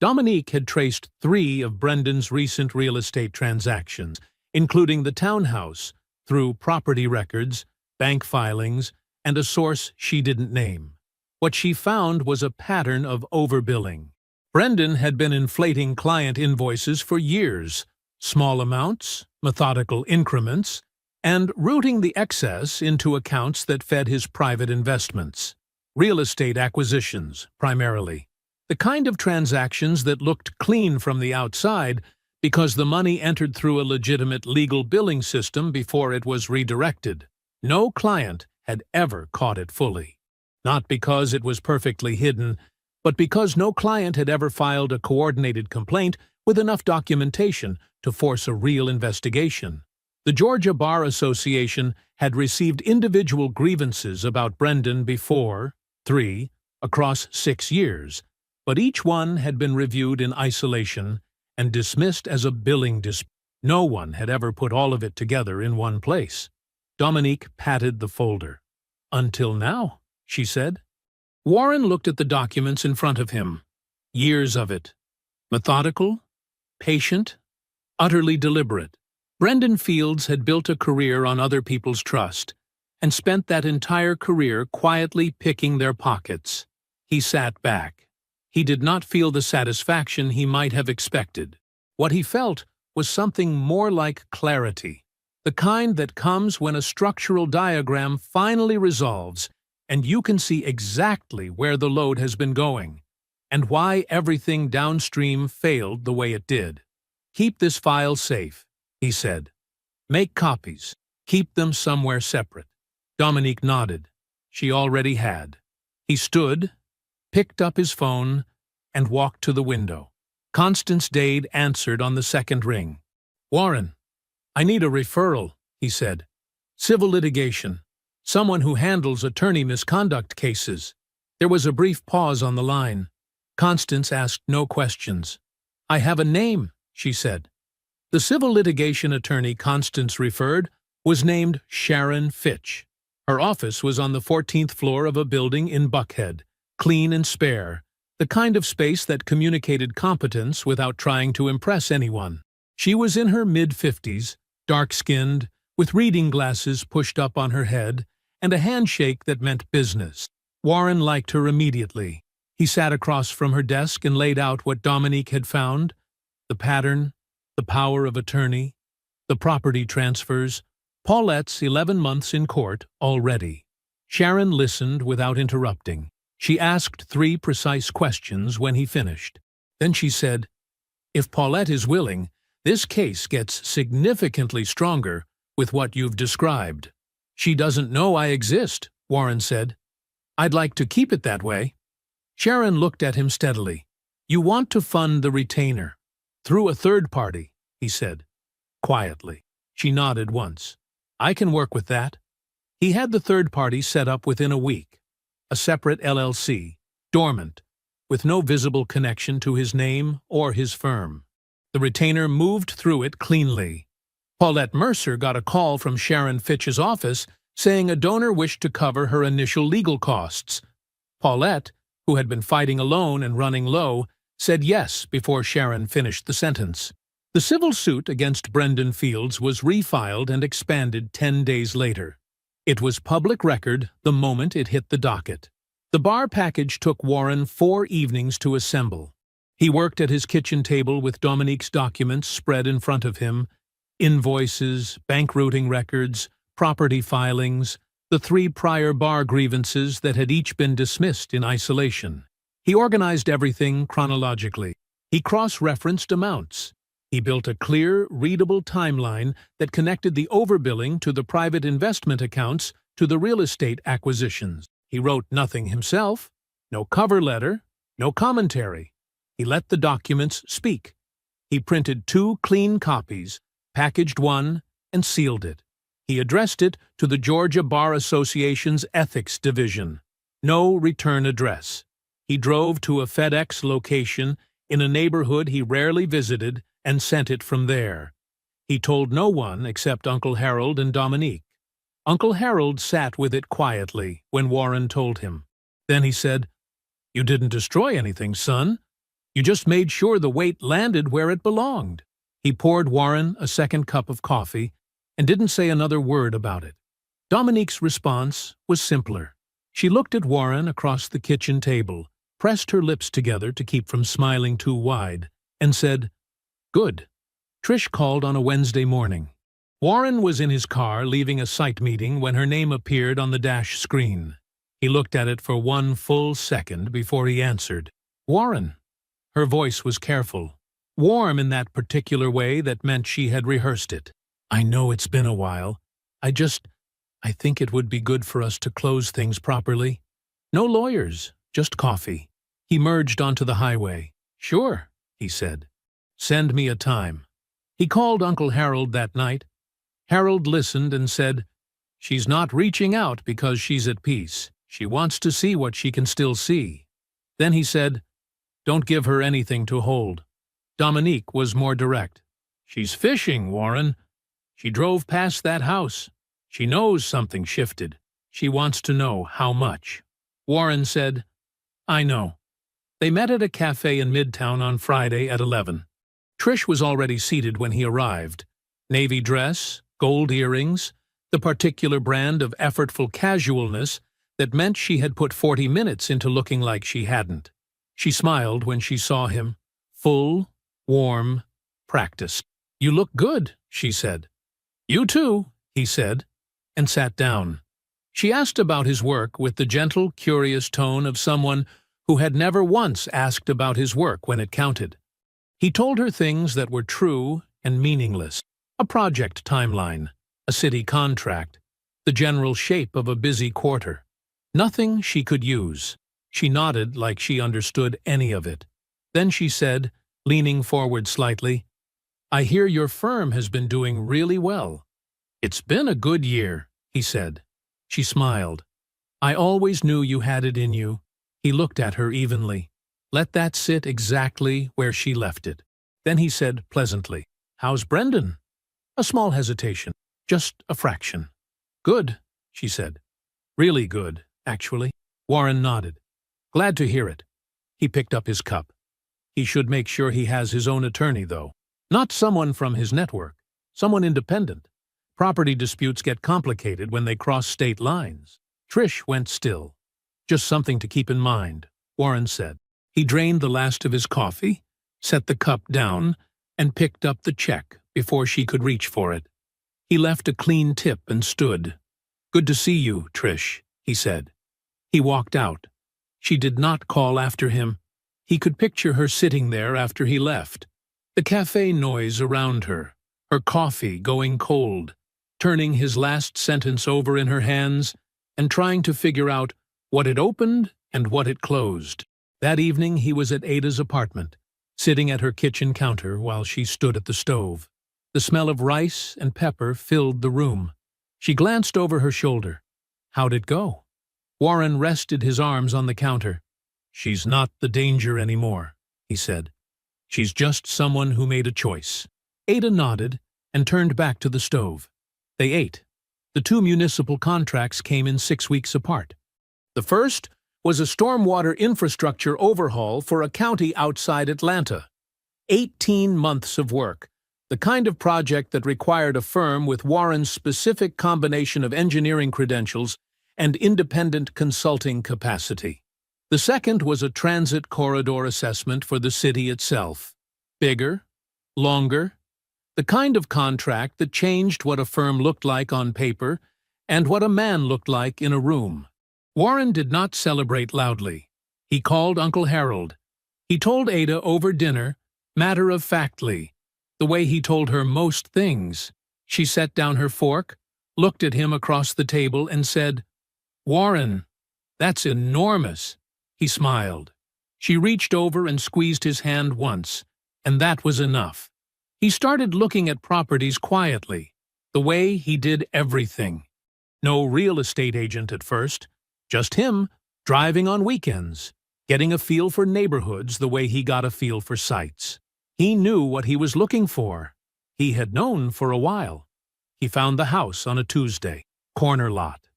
Dominique had traced 3 of Brendan's recent real estate transactions, including the townhouse, through property records, bank filings, and a source she didn't name. What she found was a pattern of overbilling. Brendan had been inflating client invoices for years, small amounts, methodical increments, and routing the excess into accounts that fed his private investments. Real estate acquisitions, primarily. The kind of transactions that looked clean from the outside because the money entered through a legitimate legal billing system before it was redirected. No client had ever caught it fully. Not because it was perfectly hidden, but because no client had ever filed a coordinated complaint with enough documentation to force a real investigation. The The Georgia Bar Association had received individual grievances about Brendan before, 3, across 6 years, but each one had been reviewed in isolation and dismissed as a billing dispute. No one had ever put all of it together in one place. Dominique patted the folder. "Until now," she said. Warren looked at the documents in front of him. Years of it. Methodical, patient, utterly deliberate. Brendan Fields had built a career on other people's trust, and spent that entire career quietly picking their pockets. He sat back. He did not feel the satisfaction he might have expected. What he felt was something more like clarity, the kind that comes when a structural diagram finally resolves and you can see exactly where the load has been going, and why everything downstream failed the way it did. "Keep this file safe," he said. "Make copies. Keep them somewhere separate." Dominique nodded. She already had. He stood, picked up his phone, and walked to the window. Constance Dade answered on the second ring. "Warren, I need a referral," he said. "Civil litigation. Someone who handles attorney misconduct cases." There was a brief pause on the line. Constance asked no questions. "I have a name," she said. The civil litigation attorney Constance referred was named Sharon Fitch. Her office was on the 14th floor of a building in Buckhead, clean and spare, the kind of space that communicated competence without trying to impress anyone. She was in her mid-50s, dark-skinned, with reading glasses pushed up on her head, and a handshake that meant business. Warren liked her immediately. He sat across from her desk and laid out what Dominique had found: the pattern, the power of attorney, the property transfers, Paulette's 11 months in court already. Sharon listened without interrupting. She asked 3 precise questions when he finished. Then she said, "If Paulette is willing, this case gets significantly stronger with what you've described." "She doesn't know I exist," Warren said. "I'd like to keep it that way." Sharon looked at him steadily. "You want to fund the retainer through a third party," he said, quietly. She nodded once. "I can work with that." He had the third party set up within a week. A separate LLC, dormant, with no visible connection to his name or his firm. The retainer moved through it cleanly. Paulette Mercer got a call from Sharon Fitch's office saying a donor wished to cover her initial legal costs. Paulette, who had been fighting alone and running low, said yes before Sharon finished the sentence. The civil suit against Brendan Fields was refiled and expanded 10 days later. It was public record the moment it hit the docket. The bar package took Warren 4 evenings to assemble. He worked at his kitchen table with Dominique's documents spread in front of him: invoices, bank routing records, property filings, the 3 prior bar grievances that had each been dismissed in isolation. He organized everything chronologically. He cross-referenced amounts. He built a clear, readable timeline that connected the overbilling to the private investment accounts to the real estate acquisitions. He wrote nothing himself, no cover letter, no commentary. He let the documents speak. He printed 2 clean copies, packaged one, and sealed it. He addressed it to the Georgia Bar Association's Ethics Division. No return address. He drove to a FedEx location in a neighborhood he rarely visited and sent it from there. He told no one except Uncle Harold and Dominique. Uncle Harold sat with it quietly when Warren told him. Then he said, "You didn't destroy anything, son. You just made sure the weight landed where it belonged." He poured Warren a second cup of coffee and didn't say another word about it. Dominique's response was simpler. She looked at Warren across the kitchen table, pressed her lips together to keep from smiling too wide, and said, "Good." Trish called on a Wednesday morning. Warren was in his car leaving a site meeting when her name appeared on the dash screen. He looked at it for 1 full second before he answered. "Warren." Her voice was careful, warm in that particular way that meant she had rehearsed it. "I know it's been a while. I think it would be good for us to close things properly. No lawyers, just coffee." He merged onto the highway. "Sure," he said. "Send me a time." He called Uncle Harold that night. Harold listened and said, "She's not reaching out because she's at peace. She wants to see what she can still see." Then he said, "Don't give her anything to hold." Dominique was more direct. "She's fishing, Warren. She drove past that house. She knows something shifted. She wants to know how much." Warren said, "I know." They met at a cafe in Midtown on Friday at 11. Trish was already seated when he arrived. Navy dress, gold earrings, the particular brand of effortful casualness that meant she had put 40 minutes into looking like she hadn't. She smiled when she saw him. Full, warm, practiced. "You look good," she said. "You too," he said, and sat down. She asked about his work with the gentle, curious tone of someone who had never once asked about his work when it counted. He told her things that were true and meaningless. A project timeline, a city contract, the general shape of a busy quarter. Nothing she could use. She nodded like she understood any of it. Then she said, leaning forward slightly, "I hear your firm has been doing really well." "It's been a good year," he said. She smiled. "I always knew you had it in you." He looked at her evenly. Let that sit exactly where she left it. Then he said pleasantly, "How's Brendan?" A small hesitation, just a fraction. "Good," she said. "Really good, actually." Warren nodded. "Glad to hear it." He picked up his cup. He should make sure he has his own attorney, though. Not someone from his network. Someone independent. Property disputes get complicated when they cross state lines. Trish went still. "Just something to keep in mind," Warren said. He drained the last of his coffee, set the cup down, and picked up the check before she could reach for it. He left a clean tip and stood. "Good to see you, Trish," he said. He walked out. She did not call after him. He could picture her sitting there after he left. The cafe noise around her, her coffee going cold, turning his last sentence over in her hands and trying to figure out what it opened and what it closed. That evening he was at Ada's apartment, sitting at her kitchen counter while she stood at the stove. The smell of rice and pepper filled the room. She glanced over her shoulder. How'd it go? Warren rested his arms on the counter. "She's not the danger anymore," he said. "She's just someone who made a choice." Ada nodded and turned back to the stove. They ate. The 2 municipal contracts came in 6 weeks apart. The first was a stormwater infrastructure overhaul for a county outside Atlanta. 18 months of work, the kind of project that required a firm with Warren's specific combination of engineering credentials and independent consulting capacity. The second was a transit corridor assessment for the city itself. Bigger, longer, the kind of contract that changed what a firm looked like on paper and what a man looked like in a room. Warren did not celebrate loudly. He called Uncle Harold. He told Ada over dinner, matter-of-factly, the way he told her most things. She set down her fork, looked at him across the table, and said, "Warren, that's enormous." He smiled. She reached over and squeezed his hand once, and that was enough. He started looking at properties quietly, the way he did everything. No real estate agent at first, just him, driving on weekends, getting a feel for neighborhoods the way he got a feel for sites. He knew what he was looking for. He had known for a while. He found the house on a Tuesday, corner lot,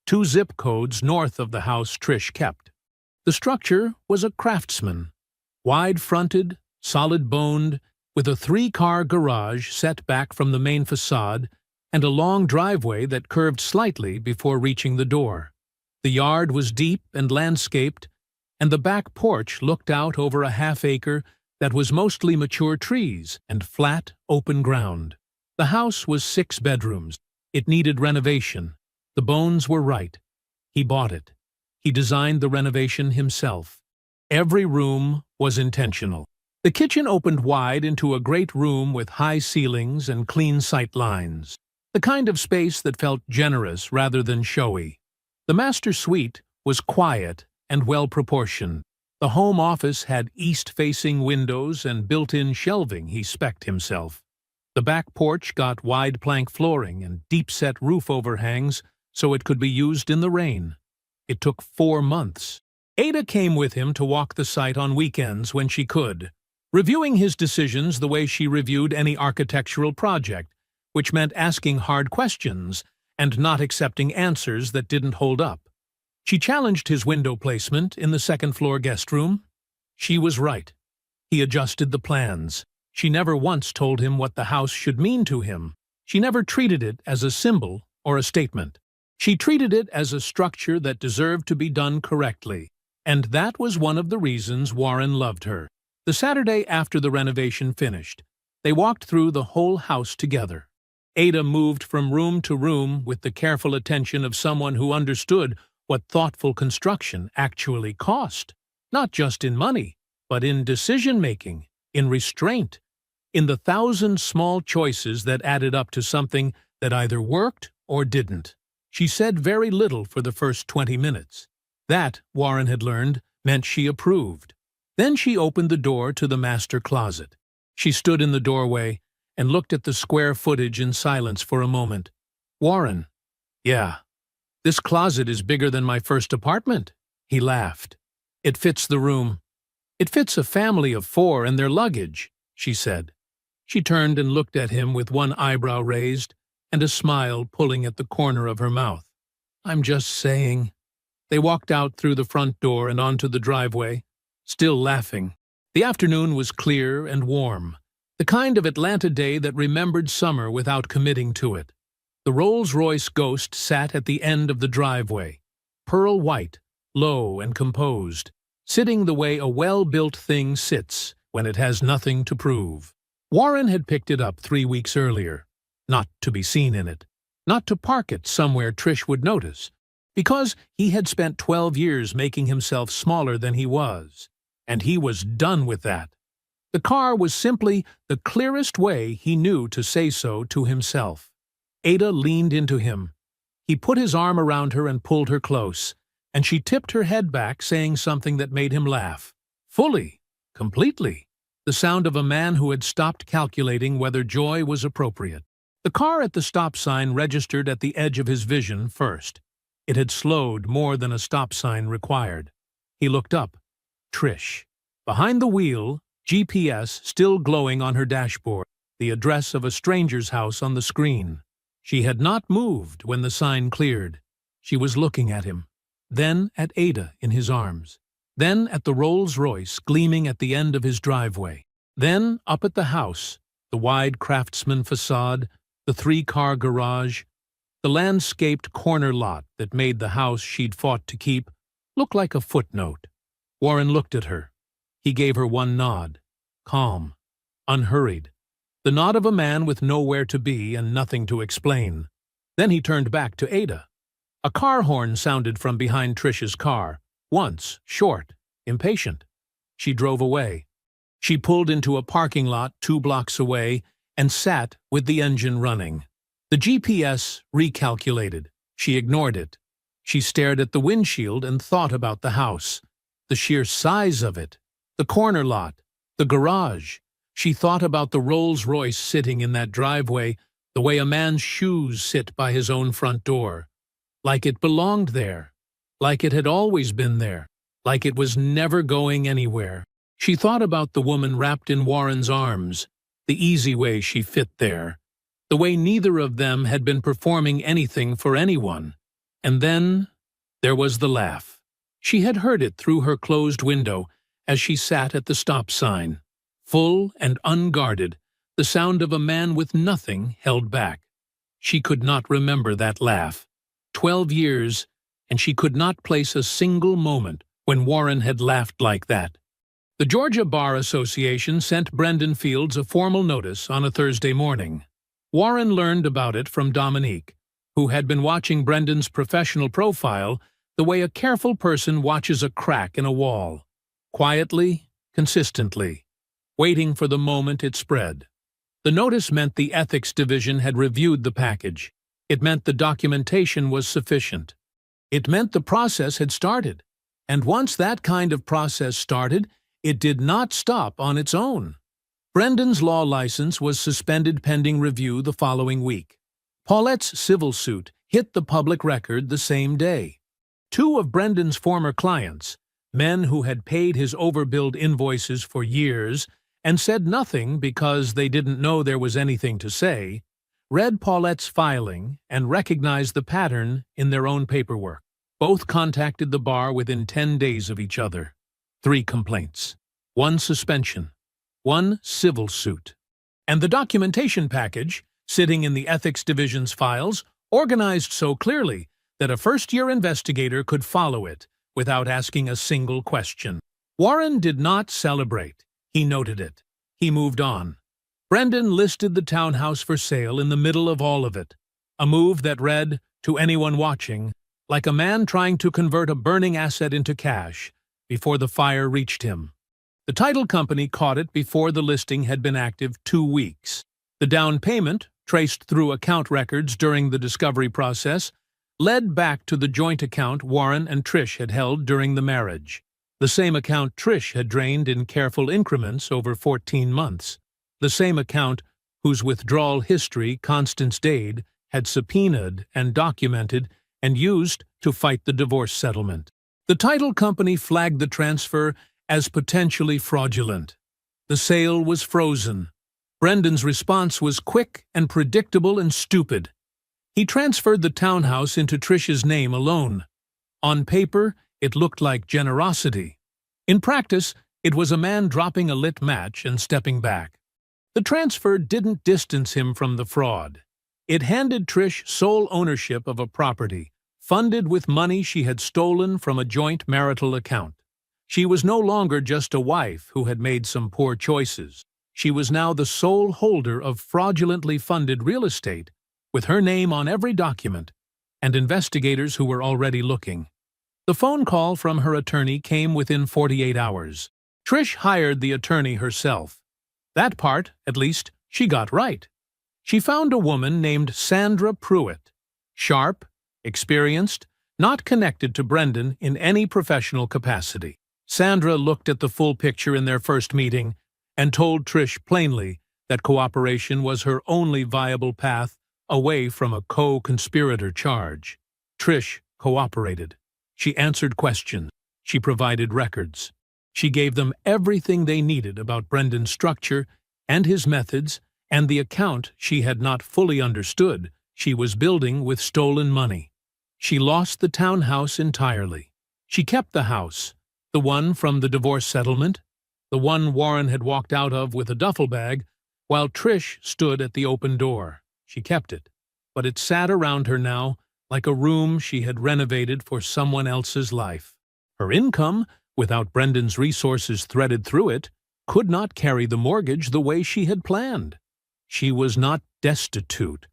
2 zip codes north of the house Trish kept. The structure was a Craftsman, wide-fronted, solid-boned, with a 3-car garage set back from the main facade and a long driveway that curved slightly before reaching the door. The yard was deep and landscaped, and the back porch looked out over a half-acre that was mostly mature trees and flat, open ground. The house was 6 bedrooms. It needed renovation. The bones were right. He bought it. He designed the renovation himself. Every room was intentional. The kitchen opened wide into a great room with high ceilings and clean sight lines, the kind of space that felt generous rather than showy. The master suite was quiet and well-proportioned. The home office had east-facing windows and built-in shelving he spec'd himself. The back porch got wide plank flooring and deep-set roof overhangs so it could be used in the rain. It took 4 months. Ada came with him to walk the site on weekends when she could, reviewing his decisions the way she reviewed any architectural project, which meant asking hard questions and not accepting answers that didn't hold up. She challenged his window placement in the second-floor guest room. She was right. He adjusted the plans. She never once told him what the house should mean to him. She never treated it as a symbol or a statement. She treated it as a structure that deserved to be done correctly, and that was one of the reasons Warren loved her. The Saturday after the renovation finished, they walked through the whole house together. Ada moved from room to room with the careful attention of someone who understood what thoughtful construction actually cost, not just in money, but in decision-making, in restraint, in the 1,000 small choices that added up to something that either worked or didn't. She said very little for the first 20 minutes. That, Warren had learned, meant she approved. Then she opened the door to the master closet. She stood in the doorway and looked at the square footage in silence for a moment. Warren, yeah, this closet is bigger than my first apartment. He laughed. It fits the room. It fits a family of 4 and their luggage, she said. She turned and looked at him with one eyebrow raised and a smile pulling at the corner of her mouth. I'm just saying. They walked out through the front door and onto the driveway, still laughing. The afternoon was clear and warm, the kind of Atlanta day that remembered summer without committing to it. The Rolls-Royce Ghost sat at the end of the driveway, pearl white, low and composed, sitting the way a well-built thing sits when it has nothing to prove. Warren had picked it up 3 weeks earlier, not to be seen in it, not to park it somewhere Trish would notice, because he had spent 12 years making himself smaller than he was, and he was done with that. The car was simply the clearest way he knew to say so to himself. Ada leaned into him. He put his arm around her and pulled her close, and she tipped her head back, saying something that made him laugh. Fully, completely. The sound of a man who had stopped calculating whether joy was appropriate. The car at the stop sign registered at the edge of his vision first. It had slowed more than a stop sign required. He looked up. Trish. Behind the wheel, GPS still glowing on her dashboard, the address of a stranger's house on the screen. She had not moved when the sign cleared. She was looking at him, then at Ada in his arms, then at the Rolls-Royce gleaming at the end of his driveway, then up at the house, the wide craftsman facade, the 3-car garage, the landscaped corner lot that made the house she'd fought to keep look like a footnote. Warren looked at her. He gave her one nod, calm, unhurried, the nod of a man with nowhere to be and nothing to explain. Then he turned back to Ada. A car horn sounded from behind Trish's car, once, short, impatient. She drove away. She pulled into a parking lot 2 blocks away and sat with the engine running. The GPS recalculated. She ignored it. She stared at the windshield and thought about the house, the sheer size of it, the corner lot, the garage. She thought about the Rolls-Royce sitting in that driveway the way a man's shoes sit by his own front door, like it belonged there, like it had always been there, like it was never going anywhere. She thought about the woman wrapped in Warren's arms, the easy way she fit there, the way neither of them had been performing anything for anyone. And then there was the laugh. She had heard it through her closed window as she sat at the stop sign. Full and unguarded, the sound of a man with nothing held back. She could not remember that laugh. 12 years, and she could not place a single moment when Warren had laughed like that. The Georgia Bar Association sent Brendan Fields a formal notice on a Thursday morning. Warren learned about it from Dominique, who had been watching Brendan's professional profile the way a careful person watches a crack in a wall, quietly, consistently, waiting for the moment it spread. The notice meant the ethics division had reviewed the package. It meant the documentation was sufficient. It meant the process had started. And once that kind of process started, it did not stop on its own. Brendan's law license was suspended pending review the following week. Paulette's civil suit hit the public record the same day. Two of Brendan's former clients, men who had paid his overbilled invoices for years and said nothing because they didn't know there was anything to say, read Paulette's filing and recognized the pattern in their own paperwork. Both contacted the bar within 10 days of each other. 3 complaints, 1 suspension, 1 civil suit. And the documentation package, sitting in the Ethics Division's files, organized so clearly that a first-year investigator could follow it without asking a single question. Warren did not celebrate. He noted it. He moved on. Brendan listed the townhouse for sale in the middle of all of it, a move that read, to anyone watching, like a man trying to convert a burning asset into cash before the fire reached him. The title company caught it before the listing had been active 2 weeks. The down payment, traced through account records during the discovery process, led back to the joint account Warren and Trish had held during the marriage. The same account Trish had drained in careful increments over 14 months. The same account whose withdrawal history Constance Dade had subpoenaed and documented and used to fight the divorce settlement. The title company flagged the transfer as potentially fraudulent. The sale was frozen. Brendan's response was quick and predictable and stupid. He transferred the townhouse into Trish's name alone. On paper, it looked like generosity. In practice, it was a man dropping a lit match and stepping back. The transfer didn't distance him from the fraud. It handed Trish sole ownership of a property, funded with money she had stolen from a joint marital account. She was no longer just a wife who had made some poor choices. She was now the sole holder of fraudulently funded real estate, with her name on every document, and investigators who were already looking. The phone call from her attorney came within 48 hours. Trish hired the attorney herself. That part, at least, she got right. She found a woman named Sandra Pruitt, sharp, experienced, not connected to Brendan in any professional capacity. Sandra looked at the full picture in their first meeting and told Trish plainly that cooperation was her only viable path away from a co-conspirator charge. Trish cooperated. She answered questions. She provided records. She gave them everything they needed about Brendan's structure and his methods and the account she had not fully understood she was building with stolen money. She lost the townhouse entirely. She kept the house, the one from the divorce settlement, the one Warren had walked out of with a duffel bag, while Trish stood at the open door. She kept it, but it sat around her now like a room she had renovated for someone else's life. Her income, without Brendan's resources threaded through it, could not carry the mortgage the way she had planned. She was not destitute,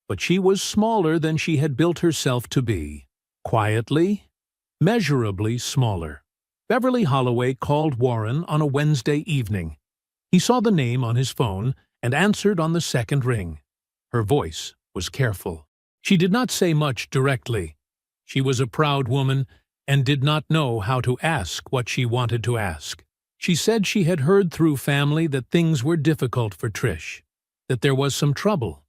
but she was smaller than she had built herself to be. Quietly, measurably smaller. Beverly Holloway called Warren on a Wednesday evening. He saw the name on his phone and answered on the second ring. Her voice was careful. She did not say much directly. She was a proud woman and did not know how to ask what she wanted to ask. She said she had heard through family that things were difficult for Trish, that there was some trouble,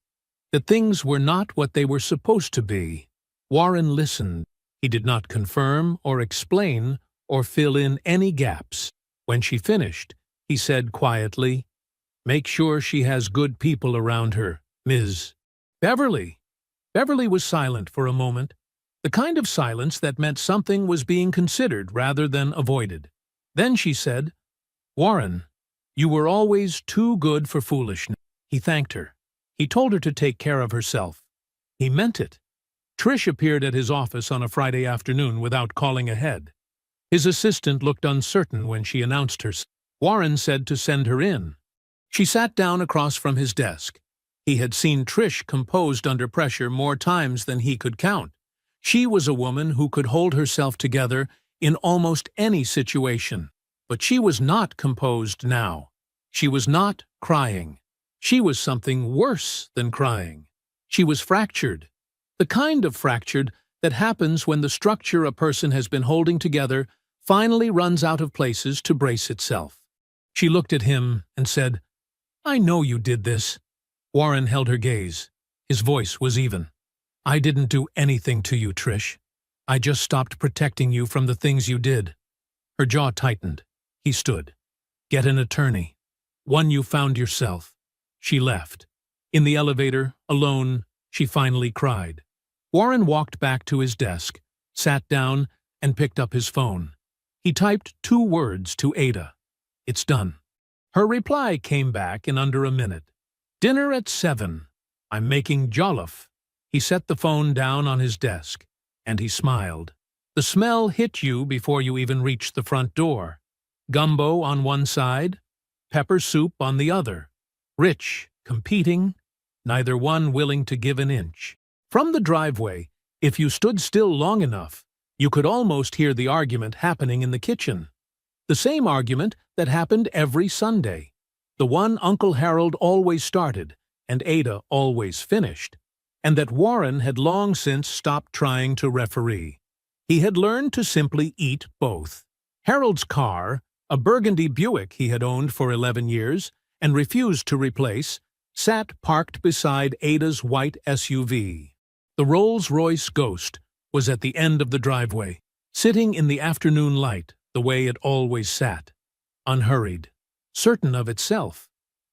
that things were not what they were supposed to be. Warren listened. He did not confirm or explain or fill in any gaps. When she finished, he said quietly, "Make sure she has good people around her, Ms. Beverly." Beverly was silent for a moment, the kind of silence that meant something was being considered rather than avoided. Then she said, "Warren, you were always too good for foolishness." He thanked her. He told her to take care of herself. He meant it. Trish appeared at his office on a Friday afternoon without calling ahead. His assistant looked uncertain when she announced herself. Warren said to send her in. She sat down across from his desk. He had seen Trish composed under pressure more times than he could count. She was a woman who could hold herself together in almost any situation. But she was not composed now. She was not crying. She was something worse than crying. She was fractured. The kind of fractured that happens when the structure a person has been holding together finally runs out of places to brace itself. She looked at him and said, I know you did this. Warren held her gaze. His voice was even. I didn't do anything to you, Trish. I just stopped protecting you from the things you did. Her jaw tightened. He stood. Get an attorney. One you found yourself. She left. In the elevator, alone, she finally cried. Warren walked back to his desk, sat down, and picked up his phone. He typed 2 words to Ada. It's done. Her reply came back in under a minute. Dinner at 7. I'm making jollof. He set the phone down on his desk, and he smiled. The smell hit you before you even reached the front door. Gumbo on one side, pepper soup on the other. Rich, competing, neither one willing to give an inch. From the driveway, if you stood still long enough, you could almost hear the argument happening in the kitchen. The same argument that happened every Sunday. The one Uncle Harold always started, and Ada always finished, and that Warren had long since stopped trying to referee. He had learned to simply eat both. Harold's car, a burgundy Buick he had owned for 11 years and refused to replace, sat parked beside Ada's white SUV. The Rolls-Royce Ghost was at the end of the driveway, sitting in the afternoon light the way it always sat, unhurried, certain of itself,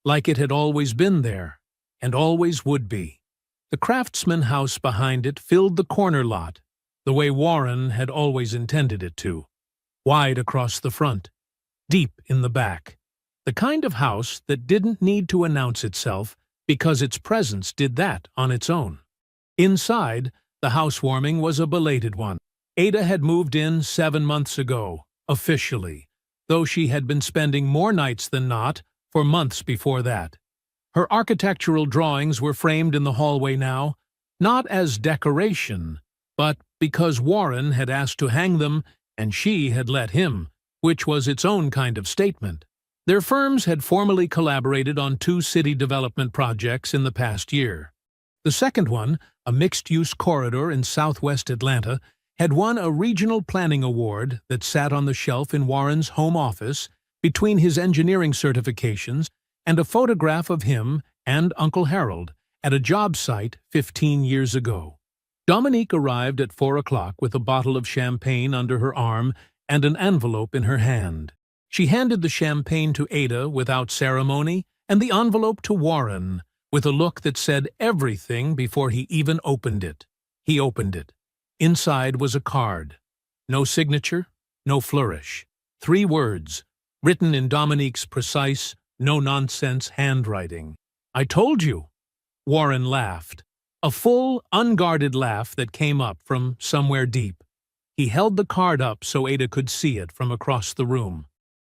like it had always been there, and always would be. The Craftsman house behind it filled the corner lot, the way Warren had always intended it to, wide across the front, deep in the back, the kind of house that didn't need to announce itself because its presence did that on its own. Inside, the housewarming was a belated one. Ada had moved in 7 months ago, officially, though she had been spending more nights than not for months before that. Her architectural drawings were framed in the hallway now, not as decoration, but because Warren had asked to hang them and she had let him, which was its own kind of statement. Their firms had formally collaborated on 2 city development projects in the past year. The second one, a mixed-use corridor in southwest Atlanta, had won a regional planning award that sat on the shelf in Warren's home office between his engineering certifications and a photograph of him and Uncle Harold at a job site 15 years ago. Dominique arrived at 4 o'clock with a bottle of champagne under her arm and an envelope in her hand. She handed the champagne to Ada without ceremony and the envelope to Warren with a look that said everything before he even opened it. He opened it. Inside was a card. No signature, no flourish. 3 words, written in Dominique's precise, no-nonsense handwriting. I told you. Warren laughed. A full, unguarded laugh that came up from somewhere deep. He held the card up so Ada could see it from across the room.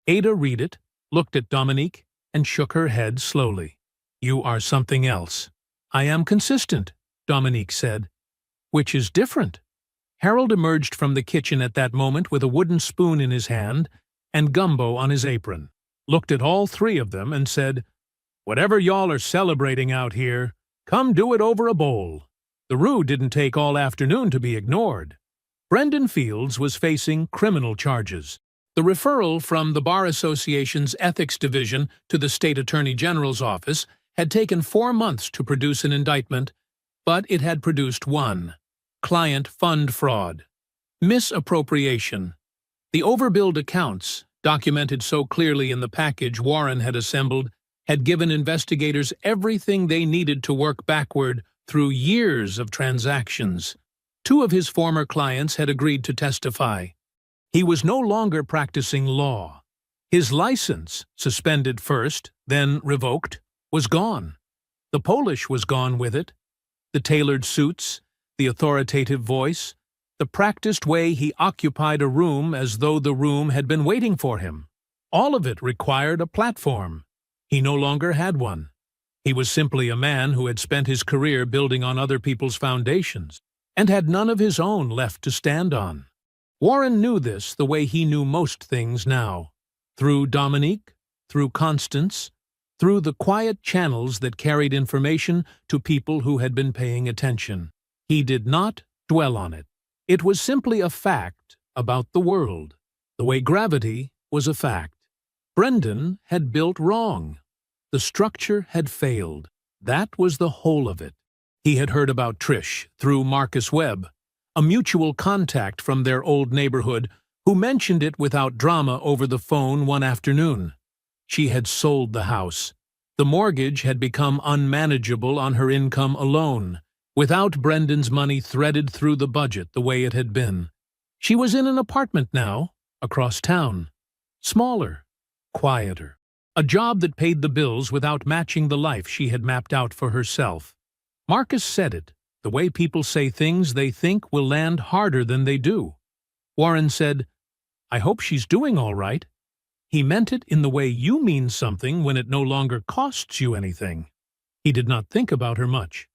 Ada read it, looked at Dominique, and shook her head slowly. You are something else. I am consistent, Dominique said. Which is different. Harold emerged from the kitchen at that moment with a wooden spoon in his hand and gumbo on his apron, looked at all 3 of them and said, Whatever y'all are celebrating out here, come do it over a bowl. The rue didn't take all afternoon to be ignored. Brendan Fields was facing criminal charges. The referral from the Bar Association's Ethics Division to the State Attorney General's office had taken 4 months to produce an indictment, but it had produced one. Client fund fraud. Misappropriation. The overbilled accounts, documented so clearly in the package Warren had assembled, had given investigators everything they needed to work backward through years of transactions. 2 of his former clients had agreed to testify. He was no longer practicing law. His license, suspended first, then revoked, was gone. The Polish was gone with it. The tailored suits, the authoritative voice, the practiced way he occupied a room as though the room had been waiting for him. All of it required a platform. He no longer had one. He was simply a man who had spent his career building on other people's foundations, and had none of his own left to stand on. Warren knew this the way he knew most things now, through Dominique, through Constance, through the quiet channels that carried information to people who had been paying attention. He did not dwell on it. It was simply a fact about the world, the way gravity was a fact. Brendan had built wrong. The structure had failed. That was the whole of it. He had heard about Trish through Marcus Webb, a mutual contact from their old neighborhood who mentioned it without drama over the phone one afternoon. She had sold the house. The mortgage had become unmanageable on her income alone, without Brendan's money threaded through the budget the way it had been. She was in an apartment now, across town. Smaller, quieter. A job that paid the bills without matching the life she had mapped out for herself. Marcus said it. The way people say things they think will land harder than they do. Warren said, "I hope she's doing all right." He meant it in the way you mean something when it no longer costs you anything. He did not think about her much.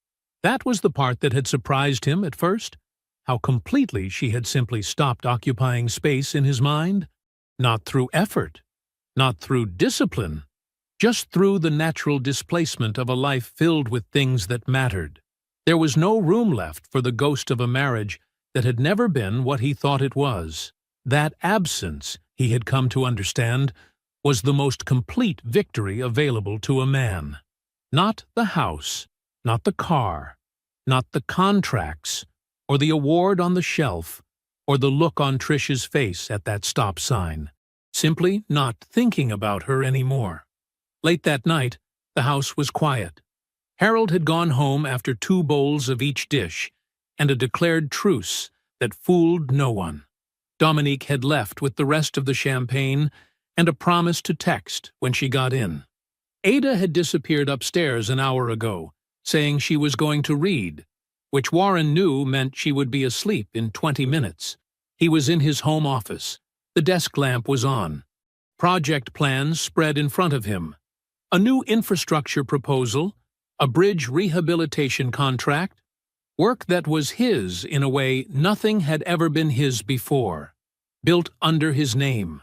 That was the part that had surprised him at first, how completely she had simply stopped occupying space in his mind. Not through effort, not through discipline, just through the natural displacement of a life filled with things that mattered. There was no room left for the ghost of a marriage that had never been what he thought it was. That absence, he had come to understand, was the most complete victory available to a man. Not the house, not the car, not the contracts, or the award on the shelf, or the look on Trish's face at that stop sign. Simply not thinking about her anymore. Late that night, the house was quiet. Harold had gone home after 2 bowls of each dish, and a declared truce that fooled no one. Dominique had left with the rest of the champagne and a promise to text when she got in. Ada had disappeared upstairs an hour ago, saying she was going to read, which Warren knew meant she would be asleep in 20 minutes. He was in his home office. The desk lamp was on. Project plans spread in front of him. A new infrastructure proposal, a bridge rehabilitation contract, work that was his in a way nothing had ever been his before. Built under his name.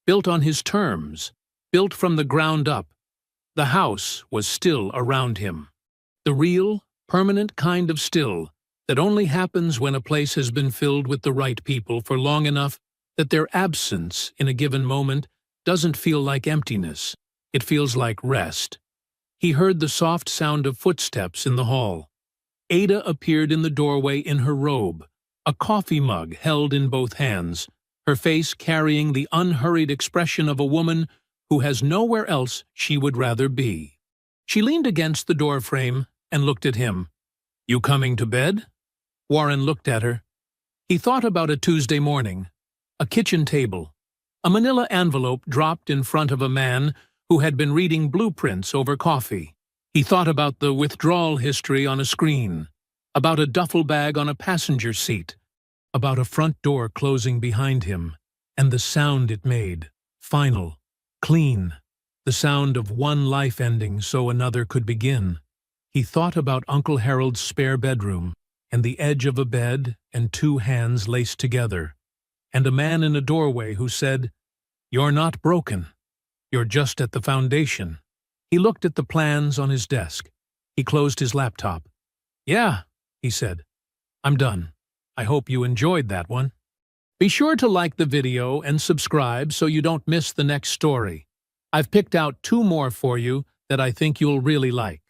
Built on his terms. Built from the ground up. The house was still around him. The real, permanent kind of still that only happens when a place has been filled with the right people for long enough that their absence in a given moment doesn't feel like emptiness. It feels like rest. He heard the soft sound of footsteps in the hall. Ada appeared in the doorway in her robe, a coffee mug held in both hands, her face carrying the unhurried expression of a woman who has nowhere else she would rather be. She leaned against the doorframe and looked at him. "You coming to bed?" Warren looked at her. He thought about a Tuesday morning, a kitchen table, a manila envelope dropped in front of a man who had been reading blueprints over coffee. He thought about the withdrawal history on a screen, about a duffel bag on a passenger seat, about a front door closing behind him, and the sound it made, final, clean, the sound of one life ending so another could begin. He thought about Uncle Harold's spare bedroom, and the edge of a bed and 2 hands laced together, and a man in a doorway who said, "You're not broken. You're just at the foundation." He looked at the plans on his desk. He closed his laptop. "Yeah," he said. "I'm done. I hope you enjoyed that one." Be sure to like the video and subscribe so you don't miss the next story. I've picked out 2 more for you that I think you'll really like.